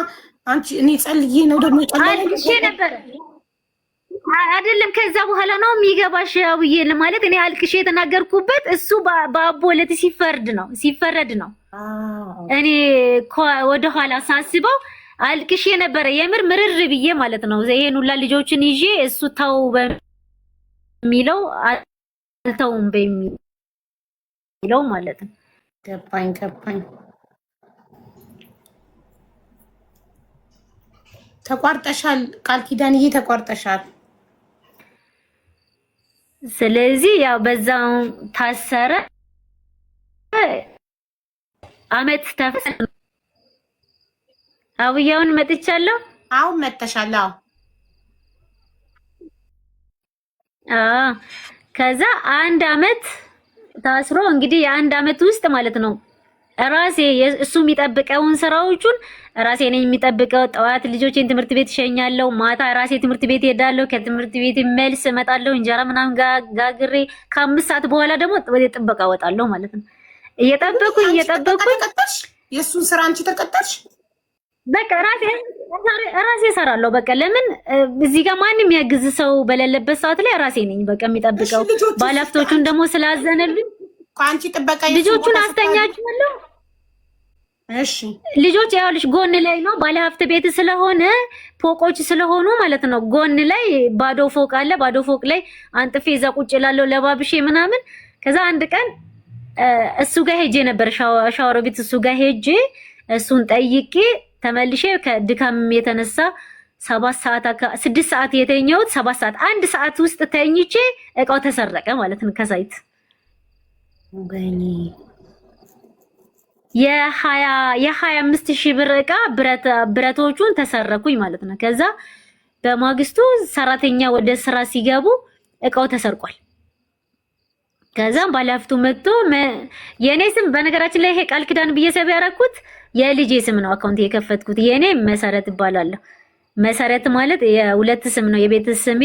አንቺ እኔ ጸልዬ ነው ደግሞ አልቅሼ ነበር አይደለም። ከዛ በኋላ ነው የሚገባሽ አውዬ ማለት እኔ አልቅሼ የተናገርኩበት እሱ በአቦ ዕለት ሲፈረድ ነው። እኔ ወደ ኋላ ሳስበው አልቅሼ ነበረ የምር ምርር ብዬ ማለት ነው። ይሄን ሁላ ልጆችን ይዤ እሱ ተው በሚለው አልተውም በሚለው ማለት ነው። ገባኝ ተቋርጠሻል ቃል ኪዳንዬ ተቋርጠሻል። ስለዚህ ያው በዛው ታሰረ። አመት ተፈሰነ። አውያውን መጥቻለሁ። አሁን መጥተሻል። ከዛ 1 አመት ታስሮ እንግዲህ የ1 አመት ውስጥ ማለት ነው ራሴ እሱ የሚጠብቀውን ስራዎቹን ራሴ ነኝ የሚጠብቀው። ጠዋት ልጆቼን ትምህርት ቤት እሸኛለሁ፣ ማታ ራሴ ትምህርት ቤት ሄዳለሁ፣ ከትምህርት ቤት መልስ እመጣለሁ፣ እንጀራ ምናምን ጋግሬ ከ5 ሰዓት በኋላ ደግሞ ወደ ጥበቃ እወጣለሁ ማለት ነው። እየጠበኩኝ የእሱን ስራ አንቺ ተቀጠልሽ። በቃ ራሴ እሰራለሁ። በቃ ለምን እዚህ ጋር ማንም ያግዝ ሰው በሌለበት ሰዓት ላይ ራሴ ነኝ በቃ የሚጠብቀው። ባለሀብቶቹን ደግሞ ስላዘነልኝ አንቺ ጥበቃ ልጆቹን አስተኛቸዋለሁ። እሺ ልጆች ያውልሽ ጎን ላይ ነው ባለሀብት ቤት ስለሆነ ፎቆች ስለሆኑ ማለት ነው። ጎን ላይ ባዶ ፎቅ አለ። ባዶ ፎቅ ላይ አንጥፌ እዛ ቁጭ እላለሁ ለባብሼ ምናምን። ከዛ አንድ ቀን እሱ ጋር ሄጄ ነበር ሻወር ቤት እሱ ጋር ሄጄ እሱን ጠይቄ ተመልሼ ከድካም የተነሳ 6 ሰዓት የተኛሁት 7 ሰዓት 1 ሰዓት ውስጥ ተኝቼ እቃው ተሰረቀ ማለት ነው ከሳይት ወይኔ የ25,000 ብር እቃ ብረቶቹን ተሰረኩኝ ማለት ነው። ከዛ በማግስቱ ሰራተኛ ወደ ስራ ሲገቡ እቃው ተሰርቋል። ከዛም ባለሀብቱ መጥቶ የኔ ስም በነገራችን ላይ ይሄ ቃል ኪዳን ብዬ ሰብ ያደረኩት የልጄ ስም ነው። አካውንት የከፈትኩት የኔ መሰረት እባላለሁ። መሰረት ማለት የሁለት ስም ነው። የቤት ስሜ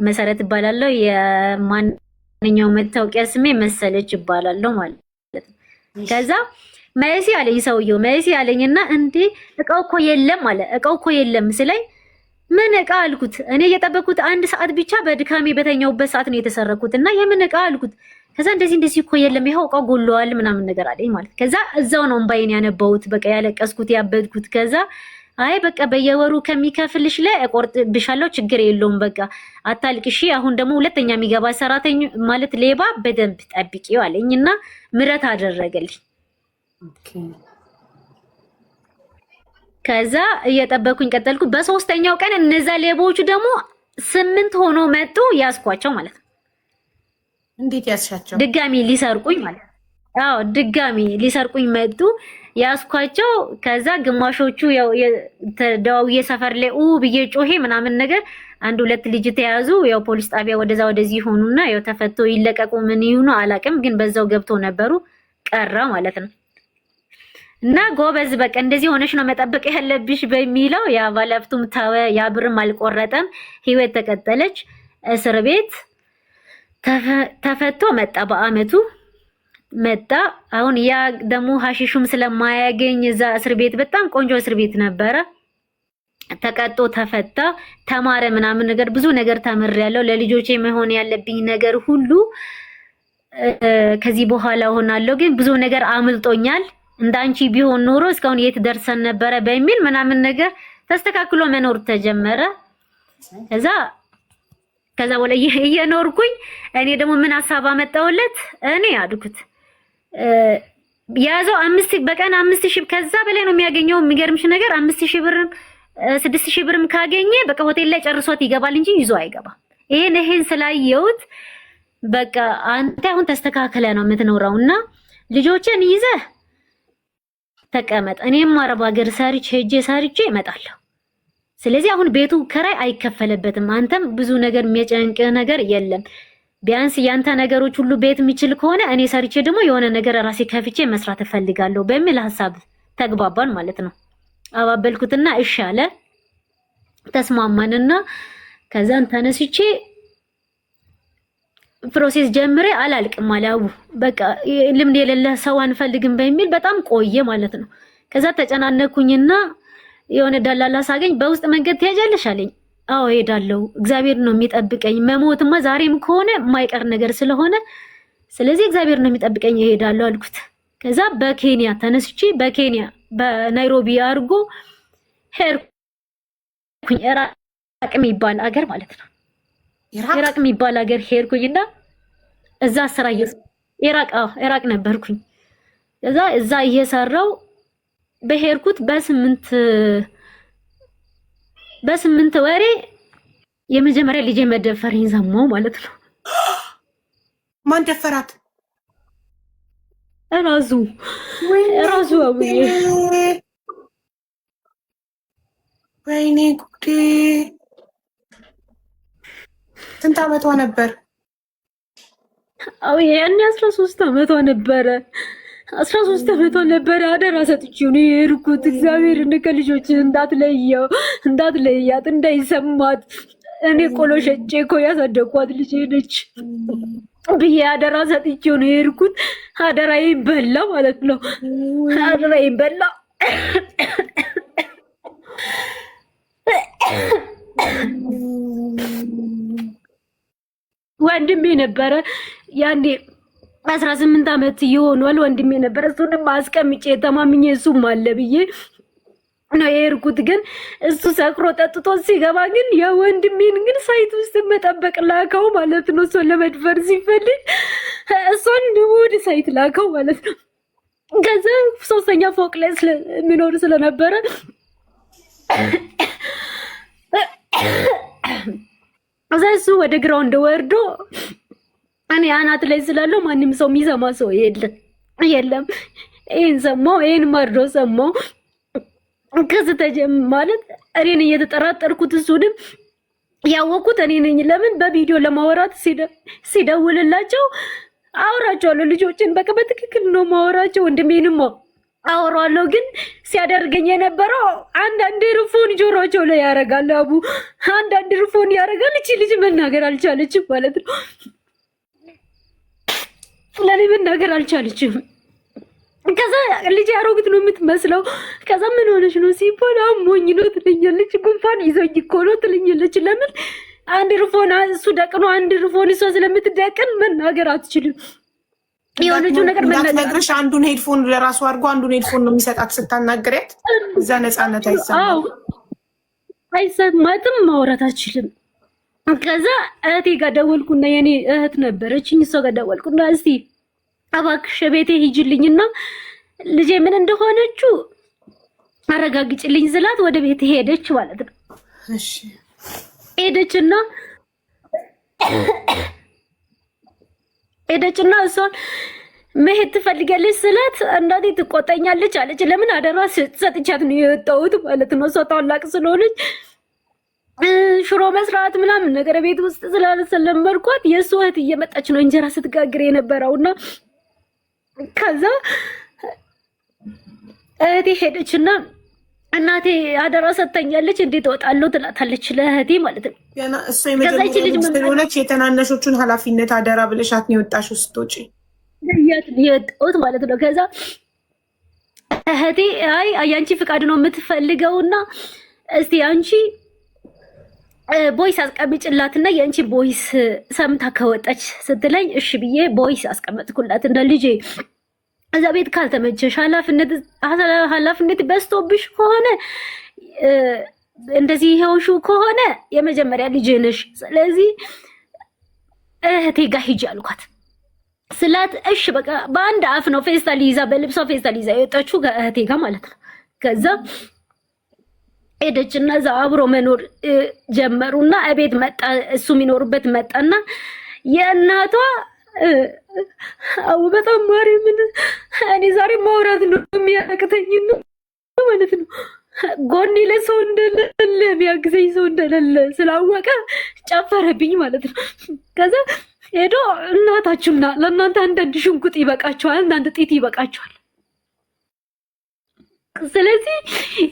መሰረት እባላለሁ። የማንኛውም መታወቂያ ስሜ መሰለች እባላለሁ ማለት ነው። ከዛ መሲ አለኝ ሰውየው መሲ አለኝና እንዴ እቃው እኮ የለም አለ። እቃው እኮ የለም ስለኝ ምን እቃ አልኩት። እኔ እየጠበኩት 1 ሰዓት ብቻ በድካሜ በተኛውበት ሰዓት ነው የተሰረኩት እና የምን እቃ አልኩት። ከዛ እንደዚህ እኮ የለም ይሄው እቃው ጎሏል ምናምን ነገር አለኝ ማለት። ከዛ እዛው ነው እምባዬን ያነባሁት በቃ ያለቀስኩት ያበድኩት። ከዛ አይ በቃ በየወሩ ከሚከፍልሽ ላይ እቆርጥብሻለሁ፣ ችግር የለውም በቃ አታልቅሺ። አሁን ደግሞ ሁለተኛ የሚገባ ሰራተኛ ማለት ሌባ በደንብ ጠብቂው አለኝና ምረት አደረገልኝ። ከዛ እየጠበኩኝ ቀጠልኩ። በሶስተኛው ቀን እነዛ ሌቦቹ ደግሞ 8 ሆኖ መጡ። ያስኳቸው ማለት ነው። እንዴት ያስሻቸው? ድጋሚ ሊሰርቁኝ ማለት ነው። አዎ ድጋሚ ሊሰርቁኝ መጡ። ያስኳቸው። ከዛ ግማሾቹ ያው ተደዋውዬ ሰፈር ላይ ብዬ ጮሄ ምናምን ነገር አንድ ሁለት ልጅ ተያዙ። ያው ፖሊስ ጣቢያ ወደዛ ወደዚህ ሆኑና ያው ተፈቶ ይለቀቁ ምን ይሁኑ አላቅም፣ ግን በዛው ገብቶ ነበሩ ቀረ ማለት ነው። እና ጎበዝ በቃ እንደዚህ ሆነሽ ነው መጠበቅ ያለብሽ በሚለው ያ ባለሀብቱም ታወ፣ ያ ብርም አልቆረጠም። ህይወት ተቀጠለች። እስር ቤት ተፈቶ መጣ። በአመቱ መጣ። አሁን ያ ደግሞ ሀሺሹም ስለማያገኝ እዛ እስር ቤት በጣም ቆንጆ እስር ቤት ነበረ። ተቀጦ ተፈታ። ተማረ ምናምን ነገር ብዙ ነገር ተምሬያለሁ። ለልጆቼ መሆን ያለብኝ ነገር ሁሉ ከዚህ በኋላ ሆናለሁ። ግን ብዙ ነገር አምልጦኛል። እንዳንቺ ቢሆን ኖሮ እስካሁን የት ደርሰን ነበረ በሚል ምናምን ነገር ተስተካክሎ መኖር ተጀመረ። ከዛ ወለ እየኖርኩኝ እኔ ደግሞ ምን ሐሳብ አመጣውለት እኔ አድኩት ያዘው በቀን 5000 ከዛ በላይ ነው የሚያገኘው። የሚገርምሽ ነገር 5000 ብርም 6000 ብርም ካገኘ በቃ ሆቴል ላይ ጨርሶት ይገባል እንጂ ይዞ አይገባም። ይሄን ስላየሁት በቃ አንተ አሁን ተስተካክለ ነው የምትኖረውና ልጆችን ይዘህ ተቀመጥ፣ እኔም አረብ ሀገር ሄጄ ሰርቼ እመጣለሁ። ስለዚህ አሁን ቤቱ ከራይ አይከፈለበትም። አንተም ብዙ ነገር የሚያጨንቅ ነገር የለም። ቢያንስ ያንተ ነገሮች ሁሉ ቤት የሚችል ከሆነ እኔ ሰርቼ ደግሞ የሆነ ነገር ራሴ ከፍቼ መስራት እፈልጋለሁ በሚል ሐሳብ ተግባባን ማለት ነው። አባበልኩትና እሺ አለ። ተስማማንና ከዛን ተነስቼ ፕሮሴስ ጀምሬ አላልቅም አላው በቃ ልምድ የሌለ ሰው አንፈልግም በሚል በጣም ቆየ ማለት ነው። ከዛ ተጨናነኩኝና የሆነ ደላላ ሳገኝ በውስጥ መንገድ ትያጃለሽ አለኝ። አዎ ሄዳለሁ፣ እግዚአብሔር ነው የሚጠብቀኝ። መሞትማ ዛሬም ከሆነ የማይቀር ነገር ስለሆነ ስለዚህ እግዚአብሔር ነው የሚጠብቀኝ እሄዳለሁ አልኩት። ከዛ በኬንያ ተነስቼ በኬንያ በናይሮቢ አድርጎ ሄድኩኝ። ኢራቅ የሚባል አገር ማለት ነው። ኢራቅ የሚባል ሀገር ሄድኩኝና እዛ ስራ ኢራቅ ነበርኩኝ። እዛ እየሰራው በሄድኩት በስምንት ወሬ የመጀመሪያ ልጄ መደፈረኝ ዘማው ማለት ነው። ማን ደፈራት? ራሱ አቡዬ። ወይኔ ጉዴ! ስንት አመቷ ነበር? አው ያኔ 13 አመቷ ነበረ። 13 አመቷ ነበረ። አደራ ሰጥቼው ነው የሄድኩት። እግዚአብሔር ከልጆች እንዳትለያት እንዳይሰማት። እኔ ቆሎ ሸጬ እኮ ያሳደግኳት ልጅ ነች ብዬ አደራ ሰጥቼው ነው የሄድኩት። አደራዬን በላ ማለት ነው። አደራዬን በላ። ወንድሜ ነበረ ያኔ 18 አመት ይሆናል። ወንድሜ ነበረ። እሱንም አስቀምጬ ተማምኜ እሱም አለ ብዬ ነው የሄድኩት። ግን እሱ ሰክሮ ጠጥቶ ሲገባ ግን የወንድሜን ግን ሳይት ውስጥ መጠበቅ ላከው ማለት ነው። እሷን ለመድፈር ሲፈልግ እሷን ወደ ሳይት ላከው ማለት ነው። ከዛ 3ኛ ፎቅ ላይ የሚኖር ስለነበረ እሱ ወደ ግራውንድ ወርዶ እኔ አናት ላይ ስላለው ማንም ሰው የሚሰማ ሰው የለም። ይሄን ሰማው፣ ይሄን መርዶ ሰማው። ማለት እኔን እየተጠራጠርኩት እሱንም ያወቁት እኔ ነኝ። ለምን በቪዲዮ ለማወራት ሲደውልላቸው አወራቸዋለሁ። ልጆችን በቃ በትክክል ነው ማወራቸው። ወንድሜንም አወራለሁ። ግን ሲያደርገኝ የነበረው አንዳንድ ርፎን ጆሮቸው ላይ ያደርጋል። አቡ አንዳንድ ርፎን ያደርጋል። እቺ ልጅ መናገር አልቻለችም ማለት ነው። ለኔ መናገር አልቻለችም። ከዛ ልጅ አሮግት ነው የምትመስለው። ከዛ ምን ሆነሽ ነው ሲባል አሞኝ ነው ትለኛለች። ጉንፋን ይዞኝ እኮ ነው ትለኛለች። ለምን አንድ ርፎን እሱ ደቅኖ አንድ ርፎን እሷ ስለምትደቅን መናገር አትችልም። የሆነችው ነገር ነግረሽ አንዱን ሄድፎን ለራሱ አድርጎ አንዱን ሄድፎን ነው የሚሰጣት ስታናግሪያት። እዛ ነፃነት አይሰማትም፣ ማውራት አትችልም። ከዛ እህቴ ጋር ደወልኩና የኔ እህት ነበረችኝ፣ እሷ ጋር ደወልኩና እስቲ እባክሽ ቤቴ ሂጂልኝና ልጄ ምን እንደሆነችው አረጋግጭልኝ ስላት ወደ ቤት ሄደች ማለት ነው። እሺ ሄደችና እሷን መሄድ ትፈልጋለች ስላት እናቴ ትቆጣኛለች አለች። ለምን አደራ ሰጥቻት ነው የወጣሁት ማለት ነው። እሷ ታላቅ ስለሆነች ሽሮ መስራት ምናምን ነገር ቤት ውስጥ ስላልሰለመድኳት የእሱ እህት እየመጣች ነው እንጀራ ስትጋግር የነበረውና ከዛ እህቴ ሄደችና እናቴ አደራ ሰጥተኛለች እንዴት እወጣለሁ ትላታለች ለእህቴ ማለት ነው። እሱ የመጀመሪያ ስለሆነች የተናነሾቹን ኃላፊነት አደራ ብለሻት ነው የወጣሽው ስትወጪ የወጣሁት ማለት ነው። ከዛ እህቴ አይ ያንቺ ፍቃድ ነው የምትፈልገውና እስቲ አንቺ ቦይስ አስቀምጭላትና የአንቺ ቦይስ ሰምታ ከወጣች ስትለኝ እሺ ብዬ ቦይስ አስቀመጥኩላት እንደ ልጄ እዛ ቤት ካልተመቸሽ ኃላፊነት በዝቶብሽ ከሆነ እንደዚህ ይሄውሹ ከሆነ የመጀመሪያ ልጅ ነሽ፣ ስለዚህ እህቴ ጋር ሂጂ አልኳት ስላት እሺ በቃ በአንድ አፍ ነው ፌስታል ይዛ በልብሷ ፌስታል ይዛ የወጣችው ከእህቴ ጋር ማለት ነው። ከዛ ሄደችና እዛ አብሮ መኖር ጀመሩና እቤት መጣ፣ እሱ የሚኖርበት መጣና የእናቷ አው በጣም ማርያምን እኔ ዛሬ ማውራት ነው የሚያቅተኝ ነው ማለት ነው። ጎኔ ለሰው እንደሌለ የሚያግዘኝ ሰው እንደሌለ ስላወቀ ጨፈረብኝ ማለት ነው። ከዛ ሄዶ እናታችሁና ለእናንተ አንዳንድ ሽንኩጥ ይበቃችኋል፣ አንዳንድ ጢት ይበቃችኋል፣ ስለዚህ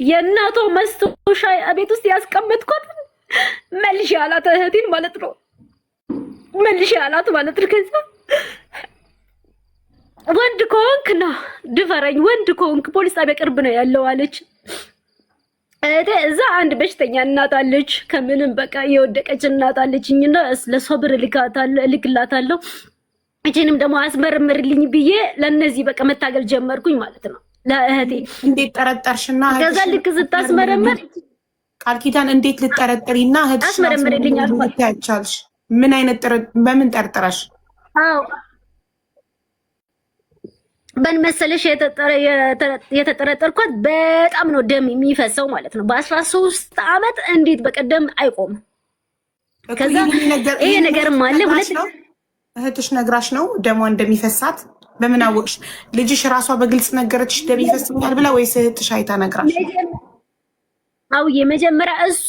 የእናቷ መስቶሻ ቤት ውስጥ ያስቀመጥኳት መልሽ ያላት እህቴን ማለት ነው። መልሽ ያላት ማለት ነው። ከዛ ወንድ ከሆንክና ድፈረኝ፣ ወንድ ከሆንክ ፖሊስ ጣቢያ ቅርብ ነው ያለው አለች። እዛ አንድ በሽተኛ እናት አለች፣ ከምንም በቃ የወደቀች እናት አለችኝና ለሶብር ልክላታለሁ፣ እቺንም ደግሞ አስመርምርልኝ ብዬ ለነዚህ በቃ መታገል ጀመርኩኝ ማለት ነው። ለእህቴ እንዴት ጠረጠርሽና ከዛ ልክ ስታስመረምር ቃል ኪዳን እንዴት ልጠረጥሪና እህትሽ አስመረምርልኝ አልኳት። ያቻልሽ ምን አይነት በምን ጠርጥራሽ? አዎ በን መሰለሽ የተጠረጠርኳት በጣም ነው ደም የሚፈሰው ማለት ነው። በ13 ዓመት እንዴት በቀደም አይቆም። ከዛ ይሄ ነገርም አለ። ሁለት እህትሽ ነግራሽ ነው ደሟ እንደሚፈሳት? በምን አወቅሽ? ልጅሽ ራሷ በግልጽ ነገረችሽ ደም ይፈስኛል ብላ ወይስ እህትሽ አይታ ነግራሽ? አው የመጀመሪያ እሱ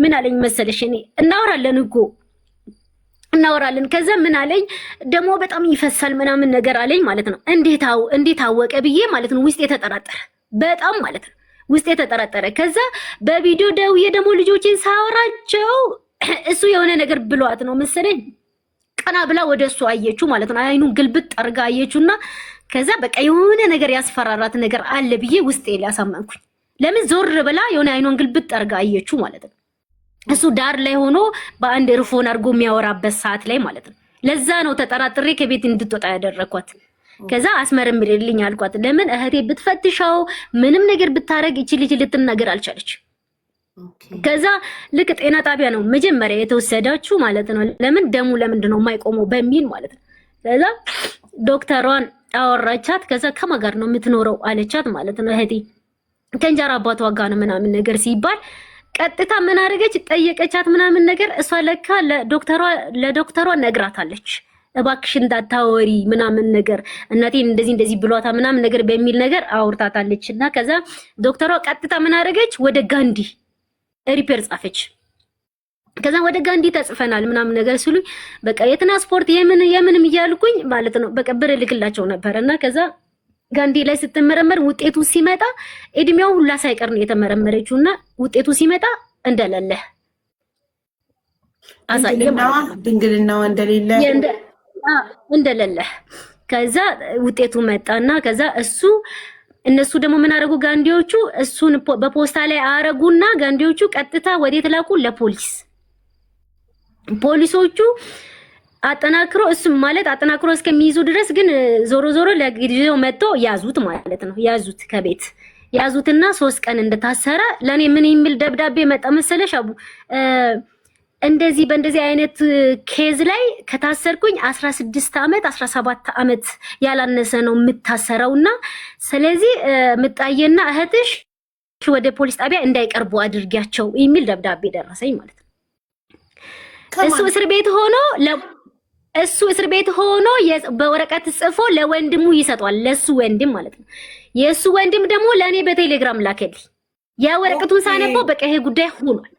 ምን አለኝ መሰለሽ፣ እኔ እናወራለን ከዛ ምን አለኝ ደሞ በጣም ይፈሳል ምናምን ነገር አለኝ ማለት ነው። እንዴት አወቀ ብዬ ማለት ነው ውስጥ የተጠራጠረ በጣም ማለት ነው ውስጥ የተጠራጠረ። ከዛ በቪዲዮ ደውዬ ደሞ ልጆችን ሳወራቸው እሱ የሆነ ነገር ብሏት ነው መሰለኝ ቀና ብላ ወደ እሱ አየችው ማለት ነው። አይኑን ግልብጥ አርጋ አየችውና ከዛ በቃ የሆነ ነገር ያስፈራራት ነገር አለ ብዬ ውስጤ ሊያሳመንኩኝ። ለምን ዞር ብላ የሆነ አይኑን ግልብጥ አርጋ አየችው ማለት ነው። እሱ ዳር ላይ ሆኖ በአንድ ሪፎን አድርጎ የሚያወራበት ሰዓት ላይ ማለት ነው። ለዛ ነው ተጠራጥሬ ከቤት እንድትወጣ ያደረኳት። ከዛ አስመረምርልኝ አልኳት። ለምን እህቴ ብትፈትሻው ምንም ነገር ብታረግ እቺ ልጅ ልትናገር አልቻለች። ከዛ ልክ ጤና ጣቢያ ነው መጀመሪያ የተወሰዳችሁ ማለት ነው። ለምን ደሙ ለምንድን ነው የማይቆመው በሚል ማለት ነው። ከዛ ዶክተሯን አወራቻት። ከዛ ከማን ጋር ነው የምትኖረው አለቻት ማለት ነው። እህቴ ከእንጀራ አባቷ ጋር ነው ምናምን ነገር ሲባል ቀጥታ ምን አደረገች? ጠየቀቻት ምናምን ነገር። እሷ ለካ ለዶክተሯ ነግራታለች። እባክሽ እንዳታወሪ ምናምን ነገር እናቴን እንደዚህ ብሏታ ምናምን ነገር በሚል ነገር አውርታታለች። እና ከዛ ዶክተሯ ቀጥታ ምን አደረገች? ወደ ጋንዲ ሪፔር ጻፈች። ከዛ ወደ ጋንዲ ተጽፈናል ምናምን ነገር ሲሉ በቃ የትራንስፖርት የምንም እያልኩኝ ማለት ነው በቃ ብር ልክላቸው ነበር። እና ከዛ ጋንዲ ላይ ስትመረመር ውጤቱ ሲመጣ እድሜው ሁላ ሳይቀር ነው የተመረመረችውና ውጤቱ ሲመጣ እንደሌለ ድንግልናዋ እንደሌለ ከዛ ውጤቱ መጣና ከዛ እነሱ ደግሞ ምን አደረጉ ጋንዲዎቹ እሱን በፖስታ ላይ አረጉና ጋንዲዎቹ ቀጥታ ወዴት ላኩ? ለፖሊስ። ፖሊሶቹ አጠናክሮ እሱ ማለት አጠናክሮ እስከሚይዙ ድረስ ግን ዞሮ ዞሮ ለጊዜው መጥቶ ያዙት ማለት ነው። ያዙት ከቤት ያዙትና 3 ቀን እንደታሰረ ለኔ ምን የሚል ደብዳቤ መጣ መሰለሽ አቡ እንደዚህ በእንደዚህ አይነት ኬዝ ላይ ከታሰርኩኝ 16 ዓመት 17 ዓመት ያላነሰ ነው የምታሰረውና ስለዚህ ምጣየና እህትሽ ወደ ፖሊስ ጣቢያ እንዳይቀርቡ አድርጊያቸው የሚል ደብዳቤ ደረሰኝ ማለት ነው። እሱ እስር ቤት ሆኖ በወረቀት ጽፎ ለወንድሙ ይሰጧል። ለሱ ወንድም ማለት ነው። የሱ ወንድም ደግሞ ለኔ በቴሌግራም ላከልኝ። ያ ወረቀቱን ሳነበው በቃ ይሄ ጉዳይ ሆኗል።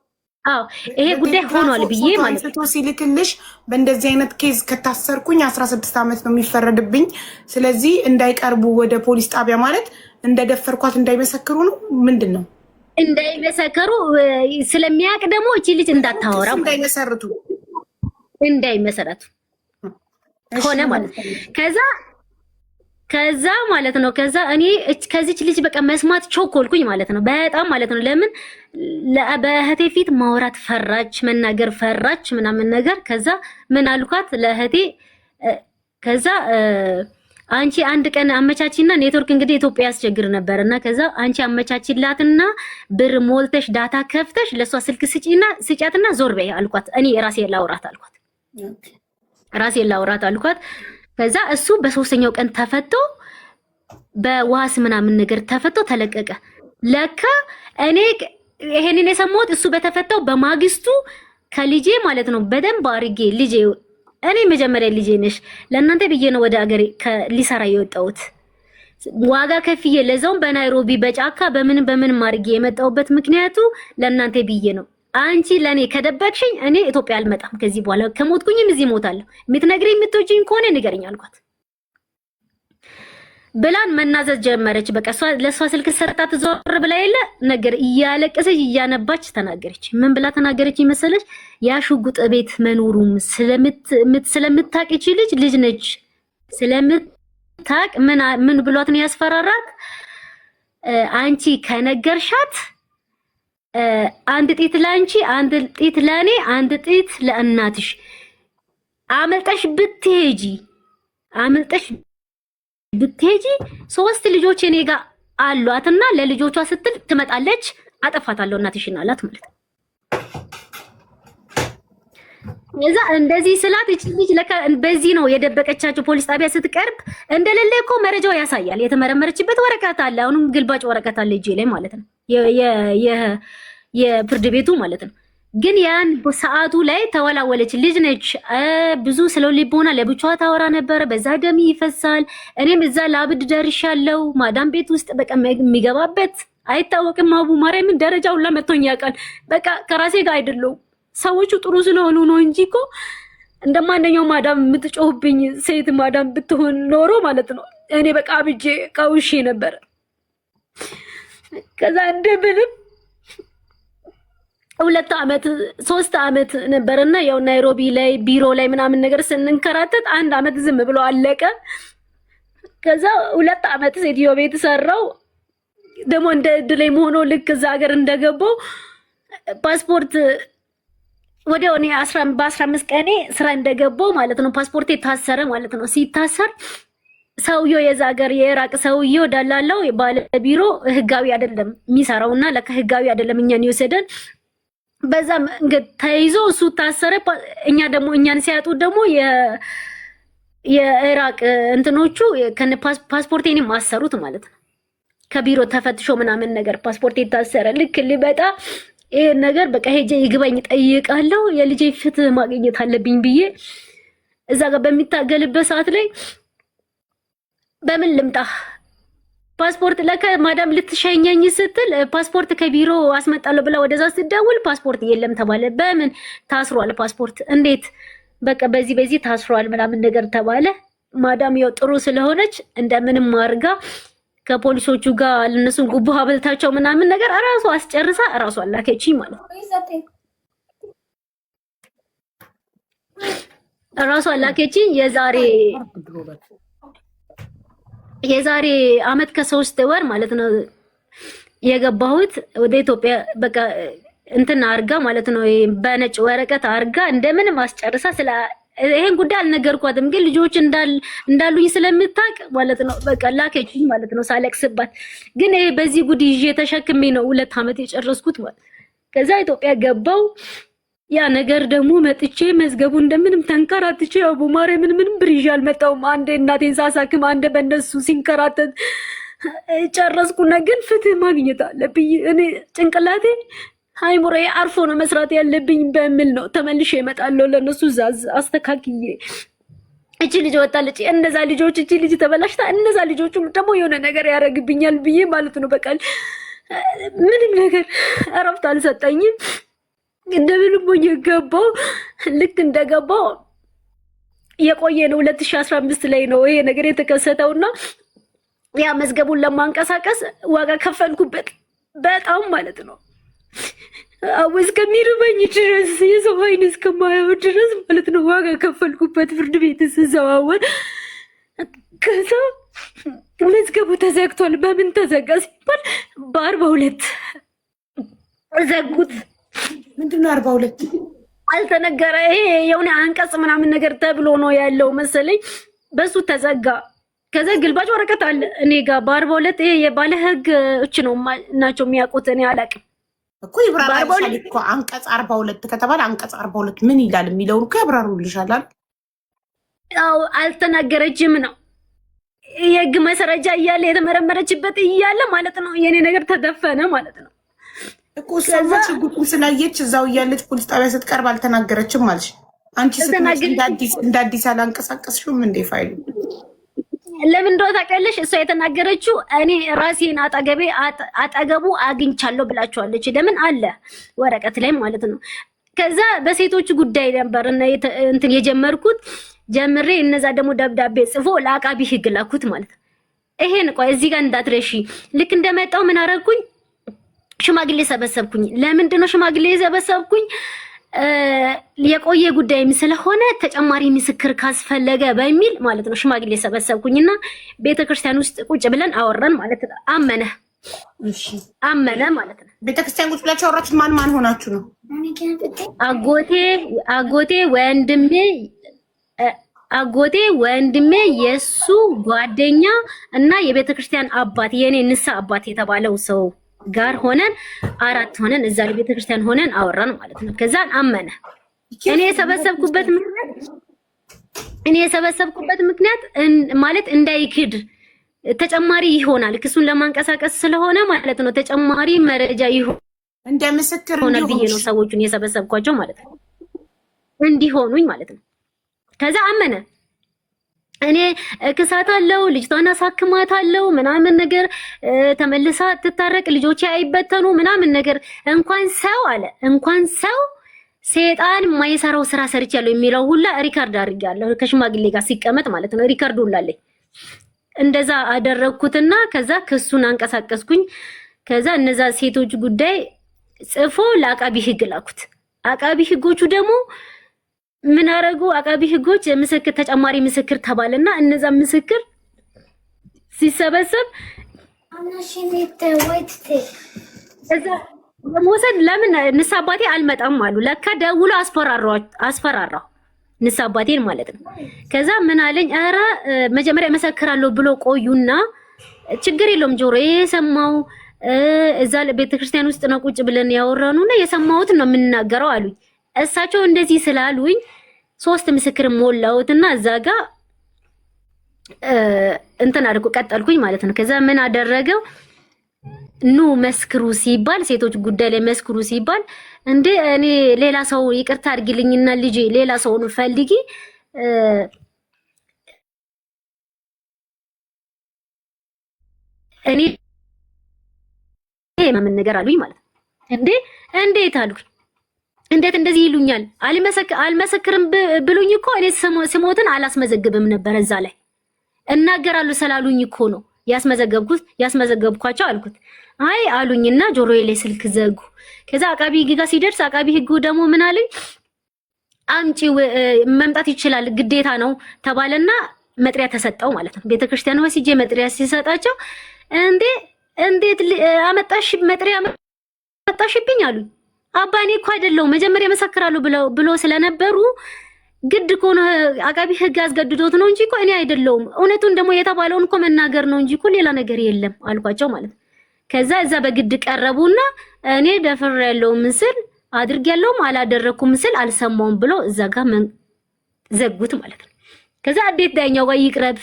አዎ ይሄ ጉዳይ ሆኗል ብዬ ማለት ነው። ሲልክልሽ በእንደዚህ አይነት ኬዝ ከታሰርኩኝ 16 ዓመት ነው የሚፈረድብኝ። ስለዚህ እንዳይቀርቡ ወደ ፖሊስ ጣቢያ ማለት እንደደፈርኳት እንዳይመሰክሩ ነው። ምንድነው እንዳይመሰክሩ ስለሚያውቅ ደግሞ እቺ ልጅ እንዳታወራ እንዳይመሰረቱ ሆነ ማለት ነው። ከዛ ማለት ነው ከዛ እኔ ከዚች ልጅ በቃ መስማት ቾኮልኩኝ ማለት ነው። በጣም ማለት ነው። ለምን በእህቴ ፊት ማውራት ፈራች፣ መናገር ፈራች ምናምን ነገር። ከዛ ምን አልኳት ለእህቴ ከዛ አንቺ አንድ ቀን አመቻችና ኔትወርክ እንግዲህ ኢትዮጵያ ያስቸግር ነበርና ከዛ አንቺ አመቻችላትና ብር ሞልተሽ ዳታ ከፍተሽ ለሷ ስልክ ስጪያትና ዞር በይ አልኳት። እኔ ራሴ ላውራት አልኳት። ከዛ እሱ በሶስተኛው ቀን ተፈቶ በዋስ ምናምን ነገር ተፈቶ ተለቀቀ። ለካ እኔ ይሄንን የሰማሁት እሱ በተፈታው በማግስቱ ከልጄ ማለት ነው በደንብ አድርጌ ልጄ እኔ መጀመሪያ ልጄ ነሽ ለእናንተ ብዬ ነው ወደ ሀገሬ ሊሰራ የወጣሁት ዋጋ ከፍዬ ለዛውም በናይሮቢ በጫካ በምን ማድረግ የመጣሁበት ምክንያቱ ለእናንተ ብዬ ነው። አንቺ ለኔ ከደበቅሽኝ እኔ ኢትዮጵያ አልመጣም ከዚህ በኋላ ከሞትኩኝም እዚህ ሞታለሁ። የምትነግሪኝ የምትወጂኝ ከሆነ ንገሪኝ አልኳት። ብላን መናዘዝ ጀመረች። በቃ ለሷ ስልክ ሰጣት ዞር ብላ የለ ነገር እያለቀሰች እያነባች ተናገረች። ምን ብላ ተናገረች መሰለሽ? ያ ሽጉጥ ቤት መኖሩም ስለምታቅ እቺ ልጅ ነች ስለምታቅ ምን ብሏት ነው ያስፈራራት? አንቺ ከነገርሻት አንድ ጢት ላንቺ አንድ ጢት ለኔ አንድ ጢት ለእናትሽ አመልጠሽ ብትሄጂ 3 ልጆች እኔ ጋር አሏትና ለልጆቿ ስትል ትመጣለች አጠፋታለሁ እናትሽን አላት ማለት ነው። እዛ እንደዚህ ስላት እቺ ልጅ ለካ በዚህ ነው የደበቀቻቸው። ፖሊስ ጣቢያ ስትቀርብ እንደሌለ እኮ መረጃው ያሳያል። የተመረመረችበት ወረቀት አለ። አሁንም ግልባጭ ወረቀት አለ እጄ ላይ ማለት ነው። የፍርድ ቤቱ ማለት ነው። ግን ያን ሰዓቱ ላይ ተወላወለች። ልጅ ነች። ብዙ ስለ ልቦና ለብቻዋ ታወራ ነበር። በዛ ደም ይፈሳል። እኔም እዛ ላብድ ደርሻለሁ። ማዳም ቤት ውስጥ በቃ የሚገባበት አይታወቅም። አቡ ማርያምን ደረጃው ሁላ መጥቶኝ ያውቃል። በቃ ከራሴ ጋር አይደለም። ሰዎቹ ጥሩ ስለሆኑ ነው እንጂ እኮ እንደማንኛው ማዳም የምትጮህብኝ ሴት ማዳም ብትሆን ኖሮ ማለት ነው እኔ በቃ አብጄ ቀውሼ ነበር። ከዛ እንደምንም 2 ዓመት 3 ዓመት ነበርና ያው ናይሮቢ ላይ ቢሮ ላይ ምናምን ነገር ስንንከራተት 1 ዓመት ዝም ብሎ አለቀ። ከዛ 2 ዓመት ሴትዮ ቤት ሰራው። ደግሞ እንደ እድሌ ሆኖ ልክ እዛ ሀገር እንደገባው ፓስፖርት ወዲያው እኔ በ15 ቀኔ ስራ እንደገባው ማለት ነው ፓስፖርት የታሰረ ማለት ነው። ሲታሰር ሰውየው የዛ ሀገር የኢራቅ ሰውየው ዳላላው ባለ ቢሮ ህጋዊ አይደለም የሚሰራውና ለካ ህጋዊ አይደለም እኛን ይወሰደን። በዛ መንገድ ተይዞ እሱ ታሰረ። እኛ ደግሞ እኛን ሲያጡ ደግሞ የኢራቅ እንትኖቹ ከነ ፓስፖርቴን ማሰሩት ማለት ነው። ከቢሮ ተፈትሾ ምናምን ነገር ፓስፖርት የታሰረ ልክ ሊበጣ ይሄ ነገር በቃ ሄጄ ይግባኝ ጠይቃለሁ የልጄ ፍትህ ማግኘት አለብኝ ብዬ እዛ ጋር በሚታገልበት ሰዓት ላይ በምን ልምጣ ፓስፖርት ለከ ማዳም ልትሸኘኝ ስትል ፓስፖርት ከቢሮ አስመጣለሁ ብላ ወደዛ ስትደውል ፓስፖርት የለም ተባለ። በምን ታስሯል ፓስፖርት? እንዴት? በቃ በዚህ ታስሯል ምናምን ነገር ተባለ። ማዳም ያው ጥሩ ስለሆነች እንደምንም አድርጋ ከፖሊሶቹ ጋር ለነሱን ጉቦ አበልታቸው ምናምን ነገር እራሱ አስጨርሳ እራሱ አላከችኝ ማለት ነው። እራሱ አላከችኝ። የዛሬ አመት ከ3 ወር ማለት ነው የገባሁት ወደ ኢትዮጵያ። በቃ እንትን አርጋ ማለት ነው በነጭ ወረቀት አርጋ እንደምንም አስጨርሳ ይሄን ጉዳይ አልነገርኳትም፣ ግን ልጆች እንዳሉኝ ስለምታውቅ ማለት ነው በቃ ላከችኝ ማለት ነው ሳለቅስባት። ግን ይሄ በዚህ ጉድ ይዤ ተሸክሜ ነው 2 ዓመት የጨረስኩት ማለት። ከዛ ኢትዮጵያ ገባው። ያ ነገር ደግሞ መጥቼ መዝገቡ እንደምንም ተንከራትቼ አቡ ማርያምን ምንም ብር ይዤ አልመጣሁም። አንዴ እናቴን ሳሳክም አንዴ በእነሱ ሲንከራተት ጨረስኩና፣ ግን ፍትህ ማግኘት አለብኝ። እኔ ጭንቅላቴ አይሙሬ አርፎ ነው መስራት ያለብኝ በሚል ነው ተመልሼ እመጣለሁ ለነሱ ዛዝ አስተካክዬ። እቺ ልጅ ወጣለች፣ እነዛ ልጆች እቺ ልጅ ተበላሽታ እነዛ ልጆቹ ደግሞ የሆነ ነገር ያደርግብኛል ብዬ ማለት ነው በቃ ምንም ነገር እረፍት አልሰጠኝም። እንደምንም ሆኜ ገባው። ልክ እንደገባው የቆየ ነው 2015 ላይ ነው ይሄ ነገር የተከሰተውና ያ መዝገቡን ለማንቀሳቀስ ዋጋ ከፈልኩበት በጣም ማለት ነው። አውስ ከሚርበኝ ድረስ የሰው አይን እስከማየው ድረስ ማለት ነው ዋጋ ከፈልኩበት። ፍርድ ቤት ስዘዋወር ከዛ መዝገቡ ተዘግቷል። በምን ተዘጋ ሲባል በ42 ዘጉት። ምንድነው 42? አልተነገረ። ይሄ የሆነ አንቀጽ ምናምን ነገር ተብሎ ነው ያለው መሰለኝ። በሱ ተዘጋ። ከዛ ግልባጭ ወረቀት አለ እኔ ጋር በ42 ይሄ የባለ ህግ እች ነው ናቸው የሚያውቁት። እኔ አላውቅም እኮ ይብራራልሻል እኮ አንቀጽ 42 ከተባለ አንቀጽ 42 ምን ይላል የሚለውን እኮ ያብራሩልሻል አይደል? አው አልተናገረችም ነው የህግ መሰረጃ እያለ የተመረመረችበት እያለ ማለት ነው የኔ ነገር ተደፈነ ማለት ነው እኮ። ሰማች ጉቁን ስላየች እዛው እያለች ፖሊስ ጣቢያ ስትቀርብ አልተናገረችም ማለት አንቺ ስትናገር እንደ አዲስ አላንቀሳቀስሽም እንዴ ፋይሉ? ለምን እንደው ታውቂያለሽ? እሷ የተናገረችው እኔ ራሴን አጠገቡ አግኝቻለሁ ብላችኋለች። ለምን አለ ወረቀት ላይ ማለት ነው። ከዛ በሴቶች ጉዳይ ነበር እንትን የጀመርኩት ጀምሬ እነዛ ደግሞ ደብዳቤ ጽፎ ለአቃቢ ህግ ላኩት ማለት ነው። ይሄን ቆይ እዚህ ጋር እንዳትረሺ። ልክ እንደመጣው ምን አደረኩኝ? ሽማግሌ ሰበሰብኩኝ። ለምንድን ነው ሽማግሌ ሰበሰብኩኝ? የቆየ ጉዳይም ስለሆነ ተጨማሪ ምስክር ካስፈለገ በሚል ማለት ነው ሽማግሌ ሰበሰብኩኝና ቤተክርስቲያን ውስጥ ቁጭ ብለን አወራን ማለት ነው። አመነ ማለት ነው። ቤተክርስቲያን ቁጭ ብላችሁ አወራችሁ? ማን ማን ሆናችሁ ነው? አጎቴ ወንድሜ የሱ ጓደኛ እና የቤተክርስቲያን አባት የኔ ንሳ አባት የተባለው ሰው ጋር ሆነን 4 ሆነን እዛ ቤተክርስቲያን ሆነን አወራን ማለት ነው። ከዛን አመነ። እኔ የሰበሰብኩበት ምክንያት ማለት እንዳይክድ ተጨማሪ ይሆናል ክሱን ለማንቀሳቀስ ስለሆነ ማለት ነው። ተጨማሪ መረጃ እንደ ምስክር ይሆናል ብዬ ነው ሰዎቹን የሰበሰብኳቸው ማለት ነው፣ እንዲሆኑኝ ማለት ነው። ከዛ አመነ። እኔ ክሳታለሁ፣ ልጅቷን አሳክማታለሁ ምናምን ነገር ተመልሳ ትታረቅ፣ ልጆቼ አይበተኑ ምናምን ነገር እንኳን ሰው ሴጣን የማይሰራው ስራ ሰርቻለሁ የሚለው ሁላ ሪካርድ አድርጌያለሁ ከሽማግሌ ጋር ሲቀመጥ ማለት ነው። ሪካርድ ሁላ አለኝ። እንደዛ አደረግኩትና ከዛ ክሱን አንቀሳቀስኩኝ። ከዛ እነዛ ሴቶች ጉዳይ ጽፎ ለአቃቢ ህግ ላኩት። አቃቢ ህጎቹ ደግሞ ምን አረጉ? አቃቢ ህጎች ምስክር ተጨማሪ ምስክር ተባለና እነዛ ምስክር ሲሰበሰብ እዛ ለሞሰድ ለምን ንሳ አባቴ አልመጣም አሉ። ለካ ደውሎ አስፈራራው ንሳ አባቴን ማለት ነው። ከዛ ምን አለኝ? ኧረ መጀመሪያ መሰክራለሁ ብሎ ቆዩና ችግር የለውም ጆሮ የሰማው እዛ ቤተክርስቲያን ውስጥ ነው ቁጭ ብለን ያወራኑና የሰማሁትን ነው የምንናገረው አሉኝ። እሳቸው እንደዚህ ስላሉኝ 3 ምስክር ሞላውትና እዛ ጋር እንትን አድርጎ ቀጠልኩኝ ማለት ነው። ከዛ ምን አደረገው? ኑ መስክሩ ሲባል ሴቶች ጉዳይ ላይ መስክሩ ሲባል እንዴ እኔ ሌላ ሰው ይቅርታ አድርጊልኝና ልጄ ሌላ ሰውን ፈልጊ እኔ ምን ነገር አሉኝ ማለት ነው። እንዴት አሉኝ? እንዴት እንደዚህ ይሉኛል? አልመሰክርም ብሉኝ እኮ እኔ ስሞትን አላስመዘግብም ነበር። እዛ ላይ እናገራለሁ ስላሉኝ እኮ ነው ያስመዘገብኳቸው አልኩት። አይ አሉኝና ጆሮዬ ላይ ስልክ ዘጉ። ከዛ አቃቢ ህግ ጋር ሲደርስ አቃቢ ህጉ ደግሞ ምን አለኝ? አምጪ መምጣት ይችላል ግዴታ ነው ተባለና መጥሪያ ተሰጠው ማለት ነው። ቤተክርስቲያን ወስጄ መጥሪያ ሲሰጣቸው እንዴት አመጣሽ መጥሪያ አመጣሽብኝ አሉኝ። አባኔ እኮ አይደለው መጀመሪያ መሰክራለሁ ብሎ ስለነበሩ ግድ እኮ ነው አቃቢ ህግ አስገድዶት ነው እንጂ እኮ እኔ አይደለሁም። እውነቱን ደግሞ የተባለውን እኮ መናገር ነው እንጂ እኮ ሌላ ነገር የለም አልኳቸው ማለት ነው። ከዛ እዛ በግድ ቀረቡና እኔ ደፍር ያለው ምስል አድርጌያለሁም አላደረኩም ምስል አልሰማውም ብሎ እዛ ጋር ዘጉት ማለት ነው። ከዛ አዴት ዳኛው ጋር ይቅረብ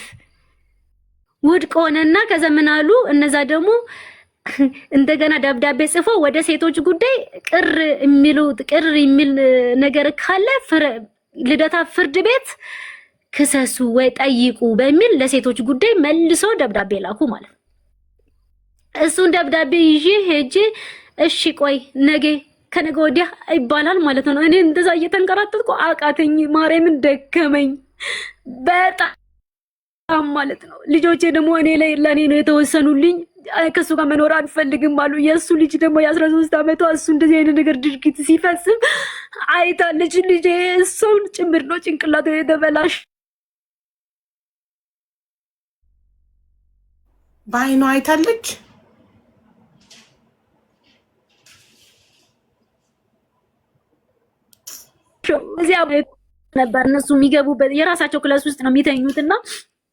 ውድቅ ሆነና ከዛ ምን አሉ እነዛ ደግሞ እንደገና ደብዳቤ ጽፎ ወደ ሴቶች ጉዳይ ቅር የሚል ነገር ካለ ልደታ ፍርድ ቤት ክሰሱ ወይ ጠይቁ በሚል ለሴቶች ጉዳይ መልሶ ደብዳቤ ላኩ ማለት ነው። እሱን ደብዳቤ ይዤ ሄጄ እሺ ቆይ ነገ ከነገ ወዲያ ይባላል ማለት ነው። እኔ እንደዛ እየተንከራተትኩ አቃተኝ፣ ማርያምን ደከመኝ በጣም ማለት ነው። ልጆቼ ደግሞ እኔ ላይ ለኔ ነው የተወሰኑልኝ። ከሱ ጋር መኖር አንፈልግም አሉ። የሱ ልጅ ደግሞ የ13 ዓመቷ እሱ እንደዚህ አይነት ነገር ድርጊት ሲፈጽም አይታለች። ልጄ እሱን ጭምር ነው ጭንቅላቱ የተበላሽ በአይኗ አይታለች። እዚያ ነበር እነሱ የሚገቡበት የራሳቸው ክላስ ውስጥ ነው የሚተኙትና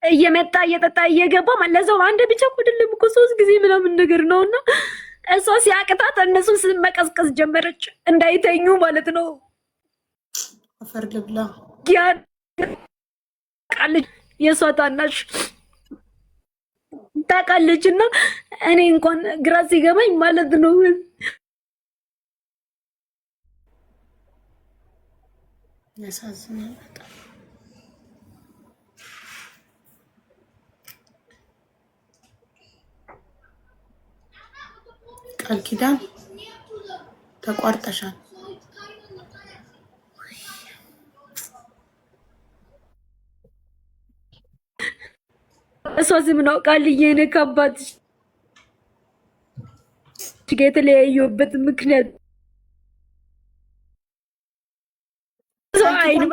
እየመጣ እየጠጣ እየገባ ማለዛው አንድ ብቻ አይደለም እኮ 3 ጊዜ ምናምን ነገር ነውና እሷ ሲያቅታት እነሱን መቀስቀስ ጀመረች እንዳይተኙ ማለት ነው። አፈር ልብላ ቃልች የሷ ታናሽ ታውቃለችና እኔ እንኳን ግራ ሲገባኝ ማለት ነው ያሳዝናል በጣም። ቃል ኪዳን ተቋርጠሻል። እሷ ዝም ነው ቃልዬ እኔ ከአባትሽ ጋር የተለያየሁበት ምክንያት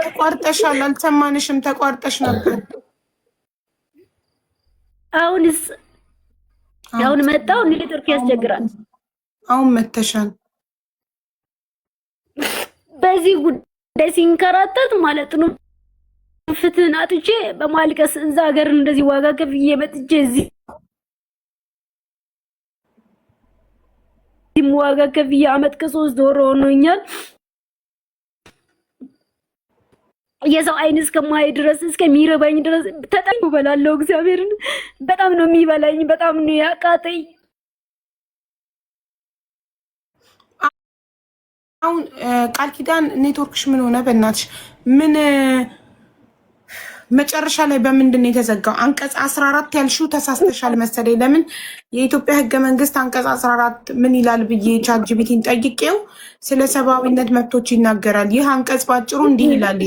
ተቋርጠሻል። አልሰማንሽም። ተቋርጠሽ ነበር። አሁን መጣው ኔትወርክ ያስቸግራል። አሁን መተሻል። በዚህ ጉዳይ ሲንከራተት ማለት ነው ፍትህን አጥቼ በማልቀስ እዛ ሀገር እንደዚህ ዋጋ ከፍዬ መጥቼ እዚህ ዋጋ ከፍዬ አመት ከ3 ወር ሆኖኛል። የሰው አይን እስከማይ ድረስ እስከሚረባኝ ድረስ ተጠኝ በላለው። እግዚአብሔርን በጣም ነው የሚበላኝ፣ በጣም ነው ያቃተኝ። አሁን ቃል ኪዳን ኔትወርክሽ ምን ሆነ? በእናትሽ ምን መጨረሻ ላይ በምንድን ነው የተዘጋው? አንቀጽ 14 ያልሽው ተሳስተሻል መሰለኝ። ለምን የኢትዮጵያ ሕገ መንግስት አንቀጽ 14 ምን ይላል ብዬ ቻትጂፒቲን ጠይቄው ስለ ሰብአዊነት መብቶች ይናገራል። ይህ አንቀጽ ባጭሩ እንዲህ ይላል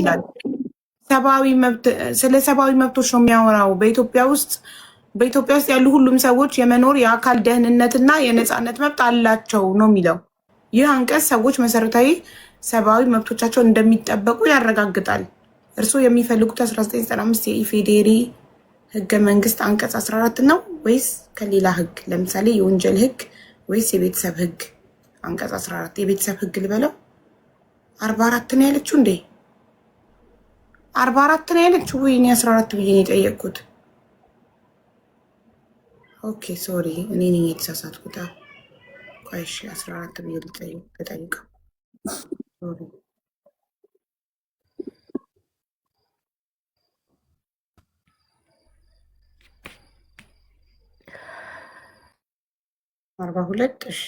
ስለ ሰብአዊ መብቶች ነው የሚያወራው። በኢትዮጵያ ውስጥ ያሉ ሁሉም ሰዎች የመኖር የአካል ደህንነትና የነፃነት መብት አላቸው ነው የሚለው። ይህ አንቀጽ ሰዎች መሰረታዊ ሰብአዊ መብቶቻቸው እንደሚጠበቁ ያረጋግጣል። እርስዎ የሚፈልጉት 1995 የኢፌዴሪ ህገ መንግስት አንቀጽ 14 ነው ወይስ ከሌላ ህግ? ለምሳሌ የወንጀል ህግ ወይስ የቤተሰብ ህግ? አንቀጽ 14 የቤተሰብ ህግ ልበለው። 44 ነው ያለችው እንዴ? 44 ነው ያለችው ወይ? እኔ 14 ብዬ ነው የጠየቅኩት። ኦኬ ሶሪ፣ እኔ ነኝ የተሳሳትኩት። ቆይ እሺ 14 ብዬ ልጠይቀው። ሶሪ 42 እሺ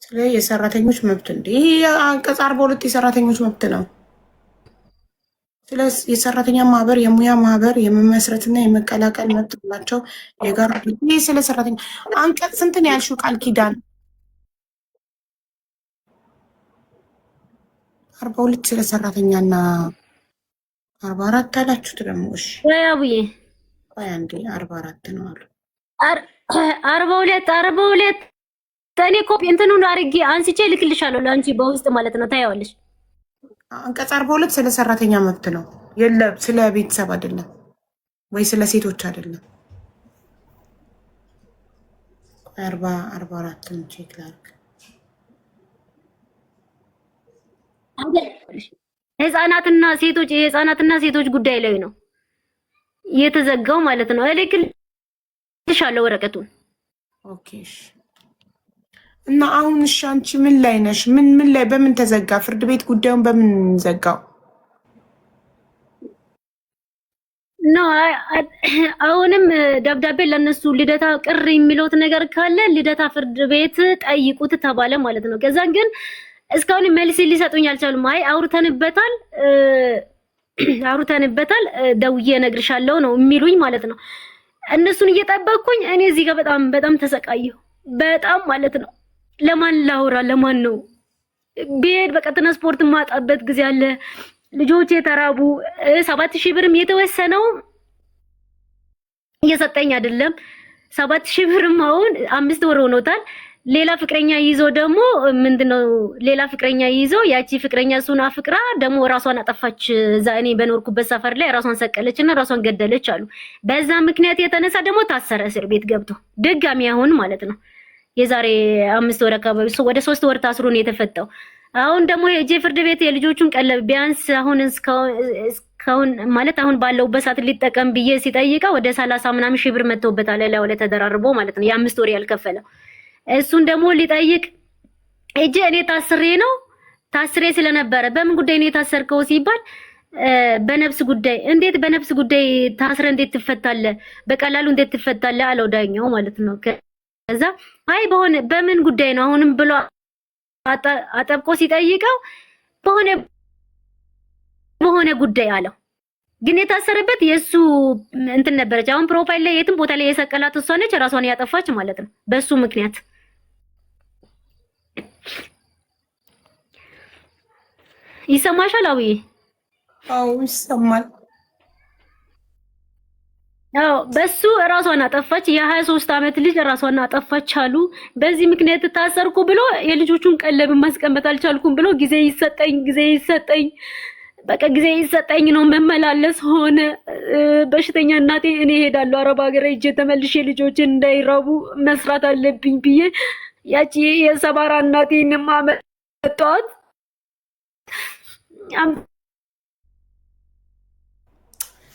ስለ የሰራተኞች መብት እንዴ? አንቀጽ 42 የሰራተኞች መብት ነው። ስለ የሰራተኛ ማህበር፣ የሙያ ማህበር የመመስረትና የመቀላቀል መብት አላቸው። የጋራ ይሄ ስለ ሰራተኛ አንቀጽ ስንት ነው ያልሽው ቃል ኪዳን? 42 ስለ ሰራተኛና 44 አላችሁት ደግሞ። እሺ ወይ አቡዬ ቆይ አንዴ 44 ነው አሉ። 42 ተኔ ኮፒ እንትኑን አድርጌ አንስቼ ልክልሻለሁ ለአንቺ በውስጥ ማለት ነው። ታያዋለሽ። አንቀጽ 42 ስለ ሰራተኛ መብት ነው። የለም ስለ ቤተሰብ አይደለም ወይ ስለ ሴቶች አይደለም። 44 ቼክ ላድርግ። ህፃናትና ሴቶች የህፃናትና ሴቶች ጉዳይ ላይ ነው የተዘጋው ማለት ነው። እልክልሻለሁ ወረቀቱን። ኦኬ እና አሁን እሺ አንቺ ምን ላይ ነሽ? ምን ላይ በምን ተዘጋ? ፍርድ ቤት ጉዳዩን በምን ዘጋው? አሁንም ደብዳቤ ለነሱ ልደታ ቅር የሚሉት ነገር ካለ ልደታ ፍርድ ቤት ጠይቁት ተባለ ማለት ነው። ከዛን ግን እስካሁን መልስ ሊሰጡኝ አልቻሉም። አይ አውርተንበታል ደውዬ እነግርሻለሁ ነው የሚሉኝ ማለት ነው። እነሱን እየጠበቅኩኝ እኔ እዚህ ጋር በጣም ተሰቃየሁ። በጣም ማለት ነው። ለማን ላውራ? ለማን ነው ቤት በቃ ትራንስፖርት ማጣበት ጊዜ አለ። ልጆቼ ተራቡ። 7000 ብርም የተወሰነው እየሰጠኝ አይደለም። 7000 ብርም አሁን 5 ወር ሆኖታል። ሌላ ፍቅረኛ ይዞ ደግሞ ምንድነው ሌላ ፍቅረኛ ይዞ ያቺ ፍቅረኛ እሱን አፍቅራ ደግሞ ራሷን አጠፋች። እዛ እኔ በኖርኩበት ሰፈር ላይ ራሷን ሰቀለችና ራሷን ገደለች አሉ። በዛ ምክንያት የተነሳ ደግሞ ታሰረ እስር ቤት ገብቶ ድጋሚ አሁን ማለት ነው የዛሬ 5 ወር አካባቢ ወደ 3 ወር ታስሮ ነው የተፈታው። አሁን ደግሞ የጄ ፍርድ ቤት የልጆቹን ቀለብ ቢያንስ አሁን እስካሁን ማለት አሁን ባለው በሳት ሊጠቀም ብዬ ሲጠይቀው ወደ 30 ምናምን ሺህ ብር መጥቶበታል ላይ ወለ ተደራርቦ ማለት ነው የ5 ወር ያልከፈለው። እሱን ደግሞ ሊጠይቅ እጄ እኔ ታስሬ ስለነበረ በምን ጉዳይ ነው የታሰርከው ሲባል በነፍስ ጉዳይ። እንዴት በነፍስ ጉዳይ ታስረ እንዴት ትፈታለህ? በቀላሉ እንዴት ትፈታለህ አለው ዳኛው ማለት ነው። ከዛ አይ በምን ጉዳይ ነው አሁንም ብሎ አጠብቆ ሲጠይቀው በሆነ ጉዳይ አለው። ግን የታሰረበት የሱ እንትን ነበረች። አሁን ፕሮፋይል ላይ የትም ቦታ ላይ የሰቀላት እሷ ነች፣ ራሷን ያጠፋች ማለት ነው በሱ ምክንያት። ይሰማሻል? አዎ ይሰማል። አዎ በሱ ራሷን አጠፋች። የ23 ዓመት ልጅ ራሷን አጠፋች አሉ። በዚህ ምክንያት ታሰርኩ ብሎ የልጆቹን ቀለብ ማስቀመጥ አልቻልኩም ብሎ ጊዜ ይሰጠኝ በቃ ጊዜ ይሰጠኝ ነው መመላለስ ሆነ። በሽተኛ እናቴ እኔ ሄዳለሁ አረብ ሀገር ሄጄ ተመልሼ ልጆችን እንዳይራቡ መስራት አለብኝ ብዬ ያቺ የሰባራ እናቴን ማመጣት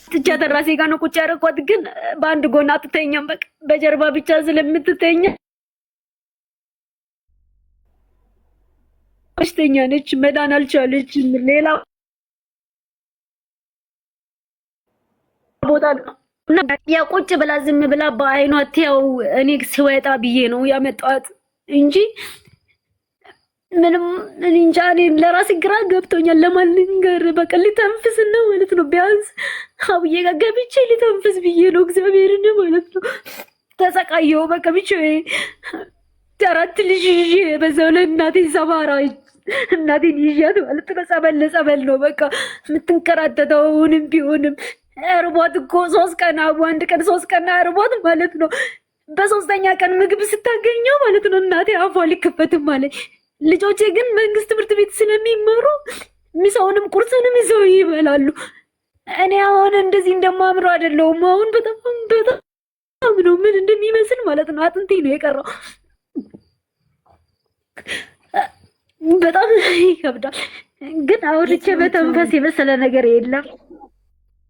ትቻ ተራሴ ጋር ነው ቁጭ ያደረኳት። ግን በአንድ ጎን አትተኛም፣ በቃ በጀርባ ብቻ ስለምትተኛ በሽተኛ ነች፣ መዳን አልቻለችም። ሌላ ቦታ እና ያ ቁጭ ብላ ዝም ብላ በአይኗ ትያው እኔ ሲወጣ ብዬ ነው ያመጣት እንጂ ምንም እንጃ። እኔ ለራሴ ግራ ገብቶኛል። ለማን ልንገር? በቃ ሊተንፍስ ነው ማለት ነው። ቢያንስ አብዬ ጋር ገብቼ ሊተንፍስ ብዬ ነው እግዚአብሔርን ማለት ነው። ተሰቃየሁ በቃ ብቻዬን 4 ልጅ ይዤ በዛው ላይ እናቴን ሰባራ እናቴን ይዣት ማለት ነው። ጸበል ነው በቃ የምትንከራተተው። አሁንም ቢሆንም እርቦት እኮ 3 ቀን 1 ቀን 3 ቀን እርቦት ማለት ነው። በ3ኛ ቀን ምግብ ስታገኘው ማለት ነው እናቴ አፏ ሊከፈትም ማለት። ልጆቼ ግን መንግስት ትምህርት ቤት ስለሚመሩ ምሳውንም ቁርስንም ይዘው ይበላሉ። እኔ አሁን እንደዚህ እንደማምረው አይደለሁም። አሁን በጣም ነው ምን እንደሚመስል ማለት ነው። አጥንቴ ነው የቀረው። በጣም ይከብዳል። ግን አውርቼ በተንፈስ የመሰለ ነገር የለም።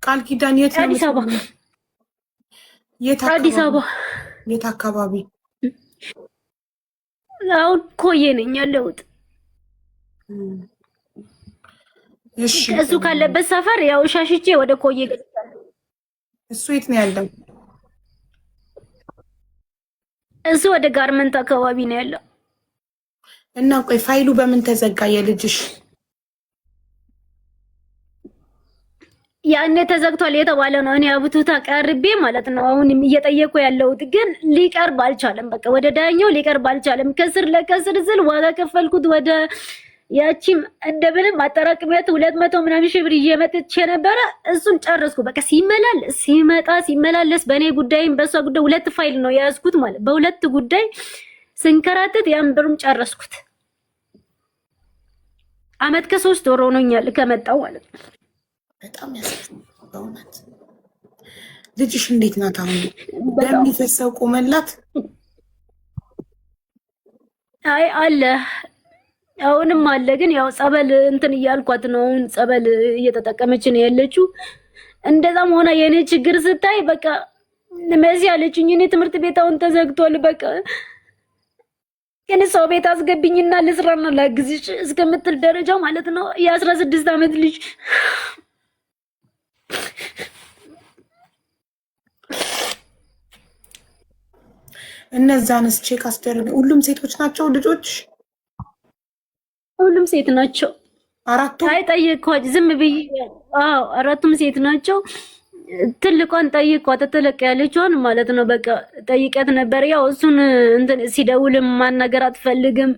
ቃል ኪዳን የት ነው? አዲስ አበባ። የት አካባቢ? አሁን ኮዬ ነኝ ያለሁት። እሺ እሱ ካለበት ሰፈር ያው ሻሽቼ ወደ ኮዬ ገብቻለሁ። እሱ የት ነው ያለው? እሱ ወደ ጋርመንት አካባቢ ነው ያለው። እና ቆይ ፋይሉ በምን ተዘጋ የልጅሽ? ያኔ ተዘግቷል የተባለ ነው። እኔ አብቱታ ቀርቤ ማለት ነው አሁን እየጠየቁ ያለሁት ግን ሊቀርብ አልቻለም። በቃ ወደ ዳኛው ሊቀርብ አልቻለም። ከስር ለከስር ስል ዋጋ ከፈልኩት። ወደ ያቺም እንደምንም አጠራቅሚያት 200 ምናምን ሺህ ብር እየመጥቼ ነበረ። እሱን ጨረስኩ። በቃ ሲመላለስ በእኔ ጉዳይም በእሷ ጉዳይ 2 ፋይል ነው የያዝኩት ማለት በ2 ጉዳይ ስንከራተት ያን ብርም ጨረስኩት። አመት ከ3 ወር ሆኖኛል ከመጣው ማለት ነው። በጣም ያሳዝናል በእውነት። ልጅሽ እንዴት ናት አሁን? በሚፈሰው ቆመላት? አይ አለ አሁንም አለ፣ ግን ያው ጸበል እንትን እያልኳት ነው። አሁን ጸበል እየተጠቀመች ነው ያለችው። እንደዛም ሆነ የኔ ችግር ስታይ በቃ መሲ አለችኝ፣ እኔ ትምህርት ቤት አሁን ተዘግቷል፣ በቃ ግን ሰው ቤት አስገብኝና ልስራና ላግዝሽ እስከምትል ደረጃ ማለት ነው። የ16 ዓመት ልጅ እነዛንስ ቼክ አስደረገ? ሁሉም ሴቶች ናቸው ልጆች? ሁሉም ሴት ናቸው። አራቱም? አይ ጠይቀዋት ዝም ብዬ። አዎ አራቱም ሴት ናቸው። ትልቋን ጠይቋት፣ ተለቅ ያለችውን ማለት ነው። በቃ ጠይቀት ነበር። ያው እሱን እንትን ሲደውልም ማናገር አትፈልግም፣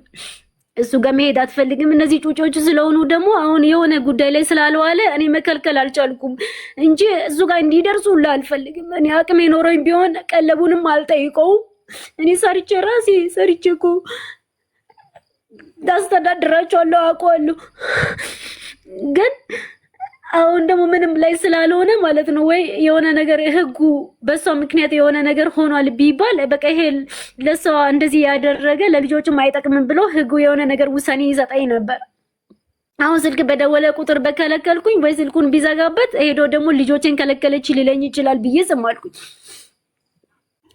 እሱ ጋር መሄድ አትፈልግም። እነዚህ ጩጮች ስለሆኑ ደግሞ አሁን የሆነ ጉዳይ ላይ ስላልዋለ እኔ መከልከል አልቻልኩም እንጂ እሱ ጋር እንዲደርሱ ሁላ አልፈልግም። እኔ አቅሜ ኖሮኝ ቢሆን ቀለቡንም አልጠይቀውም። እኔ ሰርቼ ራሴ ሰርቼ እኮ ዳስተዳድራቸዋለሁ፣ አውቀዋለሁ። ግን አሁን ደግሞ ምንም ላይ ስላልሆነ ማለት ነው ወይ የሆነ ነገር ህጉ በሷ ምክንያት የሆነ ነገር ሆኗል ቢባል በቃ ይሄ ለሷ እንደዚህ ያደረገ ለልጆችም አይጠቅምም ብሎ ህጉ የሆነ ነገር ውሳኔ ይሰጣኝ ነበር። አሁን ስልክ በደወለ ቁጥር በከለከልኩኝ ወይ ስልኩን ቢዘጋበት ሄዶ ደግሞ ልጆችን ከለከለች ሊለኝ ይችላል ብዬ ዝም አልኩኝ።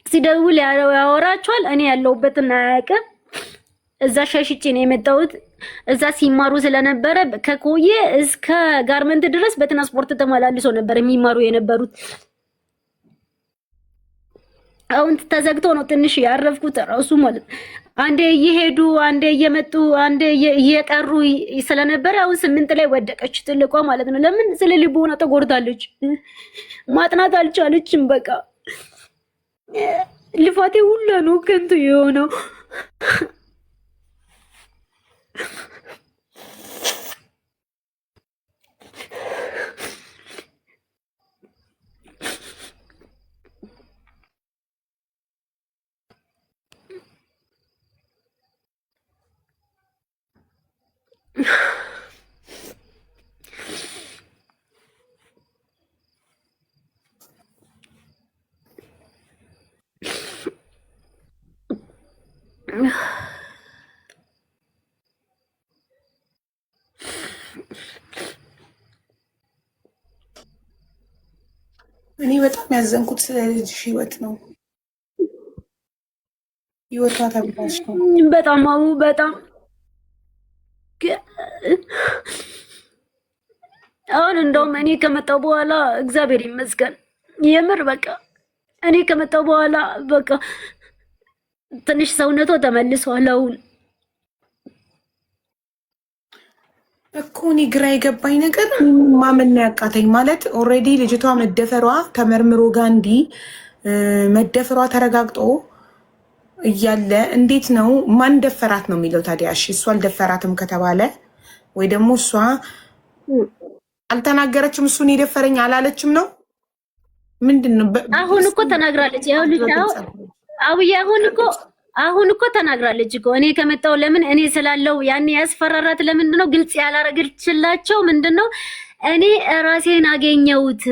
ሲደውል ያወራቸዋል፣ እኔ ያለሁበትን አያውቅም። እዛ ሸሽጬ ነው የመጣሁት። እዛ ሲማሩ ስለነበረ ከኮዬ እስከ ጋርመንት ድረስ በትራንስፖርት ተመላልሶ ነበር የሚማሩ የነበሩት። አሁን ተዘግቶ ነው ትንሽ ያረፍኩት ራሱ ማለት አንዴ እየሄዱ አንዴ እየመጡ አንዴ እየቀሩ ስለነበረ አሁን 8 ላይ ወደቀች ትልቋ ማለት ነው። ለምን? ስለ ልቦና ተጎድታለች፣ ማጥናት አልቻለችም። በቃ ልፋቴ ሁሉ ነው ከንቱ የሆነው። እኔ በጣም ያዘንኩት ስለ ልጅሽ ህይወት ነው። ህይወቷ ተብላሽ ነው በጣም በጣም አሁን እንደውም እኔ ከመጣሁ በኋላ እግዚአብሔር ይመስገን የምር በቃ እኔ ከመጣሁ በኋላ በቃ ትንሽ ሰውነቷ ተመልሷል። አሁን እኮ እኔ ግራ የገባኝ ነገር ማመን ነው ያቃተኝ። ማለት ኦልሬዲ ልጅቷ መደፈሯ ተመርምሮ ጋንዲ መደፈሯ ተረጋግጦ እያለ እንዴት ነው ማን ደፈራት ነው የሚለው ታዲያ? እሺ እሷ አልደፈራትም ከተባለ ወይ ደግሞ እሷ አልተናገረችም እሱን የደፈረኝ አላለችም ነው ምንድን ነው? አሁን እኮ ተናግራለች። ያው ልጅ አውዬ አሁን እኮ ተናግራለች እኮ እኔ ከመጣው ለምን እኔ ስላለው ያኔ ያስፈራራት ለምንድን ነው ግልጽ ያላረገችላቸው? ምንድነው እኔ ራሴን አገኘሁት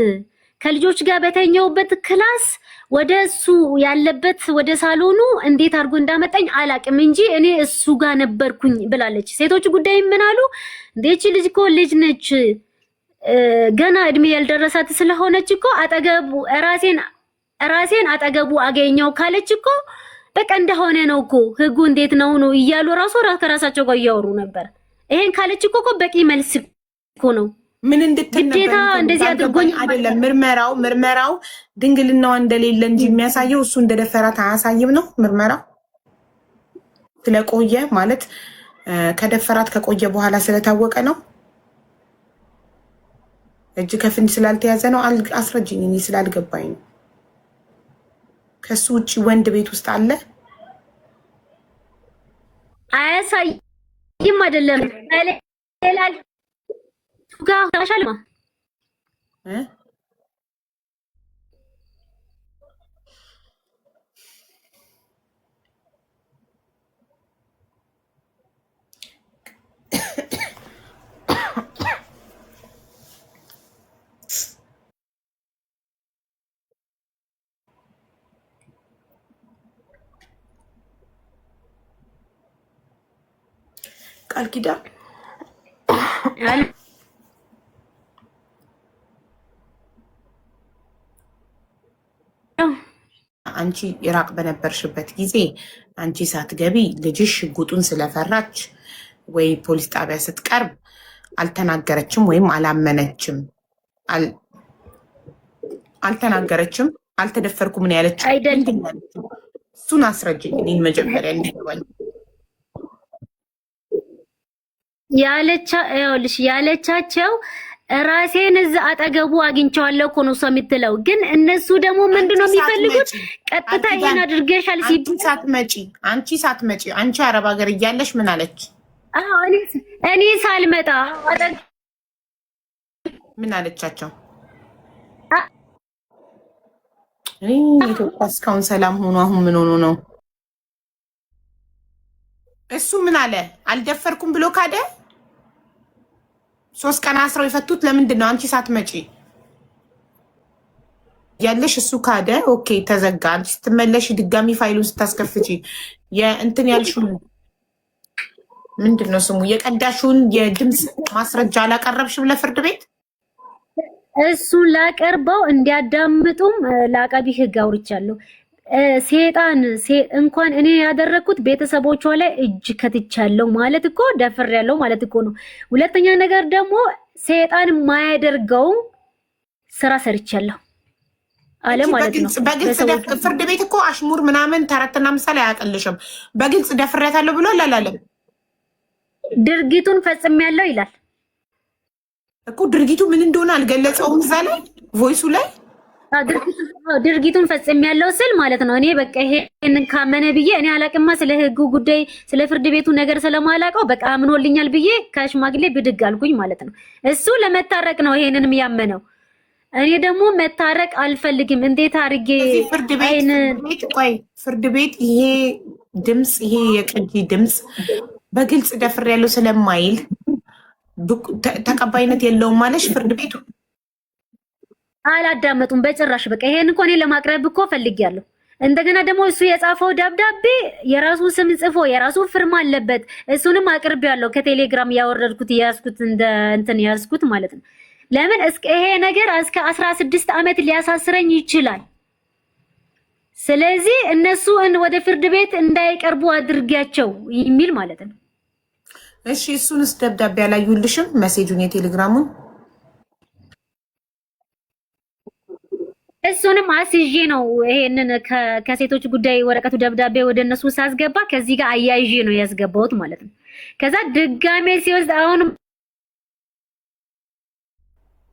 ከልጆች ጋር በተኛውበት ክላስ ወደ እሱ ያለበት ወደ ሳሎኑ እንዴት አድርጎ እንዳመጣኝ አላቅም እንጂ እኔ እሱ ጋር ነበርኩኝ ብላለች። ሴቶች ጉዳይ ምን አሉ? እንዴች ልጅ እኮ ልጅ ነች ገና እድሜ ያልደረሳት ስለሆነች እኮ አጠገቡ ራሴን አጠገቡ አገኘው ካለች እኮ በቃ እንደሆነ ነው እኮ ህጉ እንዴት ነው እያሉ ራሱ ከራሳቸው ጋር እያወሩ ነበር። ይሄን ካለች እኮ በቂ መልስ እኮ ነው። ምን እንድትል ግዴታ እንደዚህ አድርጎኝ አይደለም። ምርመራው ድንግልናዋ እንደሌለ እንጂ የሚያሳየው እሱ እንደደፈራት አያሳይም ነው ምርመራው። ስለቆየ ማለት ከደፈራት ከቆየ በኋላ ስለታወቀ ነው። እጅ ከፍንጅ ስላልተያዘ ነው። አስረጅኝ፣ እኔ ስላልገባኝ ነው። ከሱ ውጪ ወንድ ቤት ውስጥ አለ? አያሳይም አይደለም ሌላ ጋር ታሻልማ ቃል ኪዳን አንቺ ኢራቅ በነበርሽበት ጊዜ አንቺ ሳትገቢ ልጅሽ ሽጉጡን ስለፈራች ወይ ፖሊስ ጣቢያ ስትቀርብ አልተናገረችም ወይም አላመነችም። አልተናገረችም። አልተደፈርኩም ምን ያለች አይደለም። እሱን አስረጅኝ። እኔን መጀመሪያ እንዲገባኝ ያለቻቸው ራሴን እዛ አጠገቡ አግኝቼዋለሁ እኮ ነው እሷ የምትለው። ግን እነሱ ደግሞ ምንድነው የሚፈልጉት? ቀጥታ ይሄን አድርገሻል አንቺ ሳትመጪ አንቺ አረብ ሀገር እያለሽ ምን አለች? እኔ ሳልመጣ ምን አለቻቸው? ኢትዮጵያ እስካሁን ሰላም ሆኖ አሁን ምን ሆኖ ነው? እሱ ምን አለ? አልደፈርኩም ብሎ ካደ። 3 ቀን አስረው የፈቱት ለምንድን ነው? አንቺ ሳትመጪ ያለሽ እሱ ካደ። ኦኬ ተዘጋ። አንቺ ስትመለሽ ድጋሚ ፋይሉን ስታስከፍቺ የእንትን ያልሽው ምንድን ነው ስሙ? የቀዳሽውን የድምፅ ማስረጃ አላቀረብሽም ለፍርድ ቤት? እሱን ላቀርበው እንዲያዳምጡም ለአቃቢ ሕግ አውርቻለሁ። ሴጣን እንኳን እኔ ያደረኩት ቤተሰቦቿ ላይ እጅ ከትቻለሁ ማለት እኮ ደፍሬያለሁ ማለት እኮ ነው። ሁለተኛ ነገር ደግሞ ሴጣን የማያደርገው ስራ ሰርቻለሁ አለ ማለት ነው። በግልጽ ፍርድ ቤት እኮ አሽሙር ምናምን ተረትና ምሳሌ አያቀልሽም። በግልጽ ደፍሬያታለሁ ብሎ አላለም። ድርጊቱን ፈጽሜያለሁ ይላል እኮ። ድርጊቱ ምን እንደሆነ አልገለጸውም እዛ ላይ ቮይሱ ላይ ድርጊቱን ፈጽሜያለሁ ስል ማለት ነው። እኔ በቃ ይሄንን ካመነ ብዬ እኔ አላቅማ ስለ ህጉ ጉዳይ ስለ ፍርድ ቤቱ ነገር ስለማላቀው በቃ አምኖልኛል ብዬ ከሽማግሌ ብድግ አልኩኝ ማለት ነው። እሱ ለመታረቅ ነው ይሄንንም ያመነው። እኔ ደግሞ መታረቅ አልፈልግም። እንዴት አድርጌ ፍርድ ቤት ይሄ ድምፅ ይሄ የቅጂ ድምፅ በግልጽ ደፍሬያለሁ ስለማይል ተቀባይነት የለውም ማለሽ ፍርድ ቤቱ አላዳመጡም በጭራሽ። በቃ ይሄን እኮ እኔ ለማቅረብ እኮ ፈልጌያለሁ። እንደገና ደግሞ እሱ የጻፈው ደብዳቤ የራሱ ስም ጽፎ የራሱ ፍርማ አለበት። እሱንም አቅርቤያለሁ ከቴሌግራም ያወረድኩት ያስኩት እንደ እንትን ያስኩት ማለት ነው። ለምን እስከ ይሄ ነገር እስከ 16 ዓመት ሊያሳስረኝ ይችላል። ስለዚህ እነሱ ወደ ፍርድ ቤት እንዳይቀርቡ አድርጊያቸው የሚል ማለት ነው። እሺ እሱንስ ደብዳቤ አላዩልሽም? ሜሴጁን የቴሌግራሙን እሱንም አስይዤ ነው ይሄንን ከሴቶች ጉዳይ ወረቀቱ ደብዳቤ ወደ እነሱ ሳስገባ ከዚህ ጋር አያይዤ ነው ያስገባሁት ማለት ነው። ከዛ ድጋሜ ሲወስድ አሁን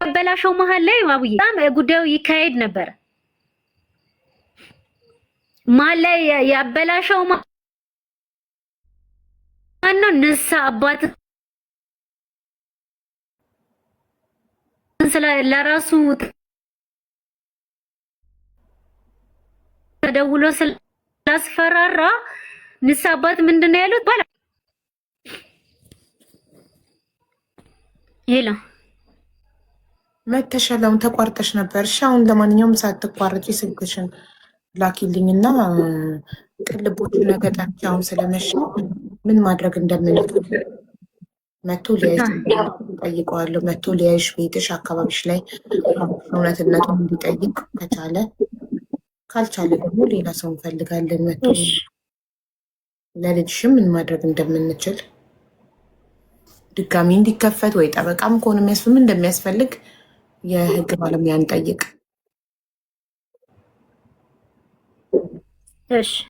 በላሻው መሀል ላይ አቡዬ በጣም ጉዳዩ ይካሄድ ነበር። መሀል ላይ ያበላሸው ማነው? ንሳ አባት ለራሱ ተደውሎ ስላስፈራራ ንሳ አባት ምንድነው ያሉት? ባላ ሄሎ መተሸለውን ተቋርጠሽ ነበር። እሺ አሁን ለማንኛውም ሳትቋርጪ ስልክሽን ላኪልኝና ቅልቦቹን ነገጣች። አሁን ስለመሸ ምን ማድረግ እንደምንችል መቶ ሊያይሽ ጠይቀዋለሁ። መቶ ሊያይሽ ቤትሽ አካባቢሽ ላይ እውነትነቱን እንዲጠይቅ ከቻለ፣ ካልቻለ ደግሞ ሌላ ሰው እንፈልጋለን። መቶ ለልጅሽም ምን ማድረግ እንደምንችል ድጋሚ እንዲከፈት ወይ ጠበቃም ከሆነ ምን እንደሚያስፈልግ የህግ ባለሙያ እንጠይቅ። እሺ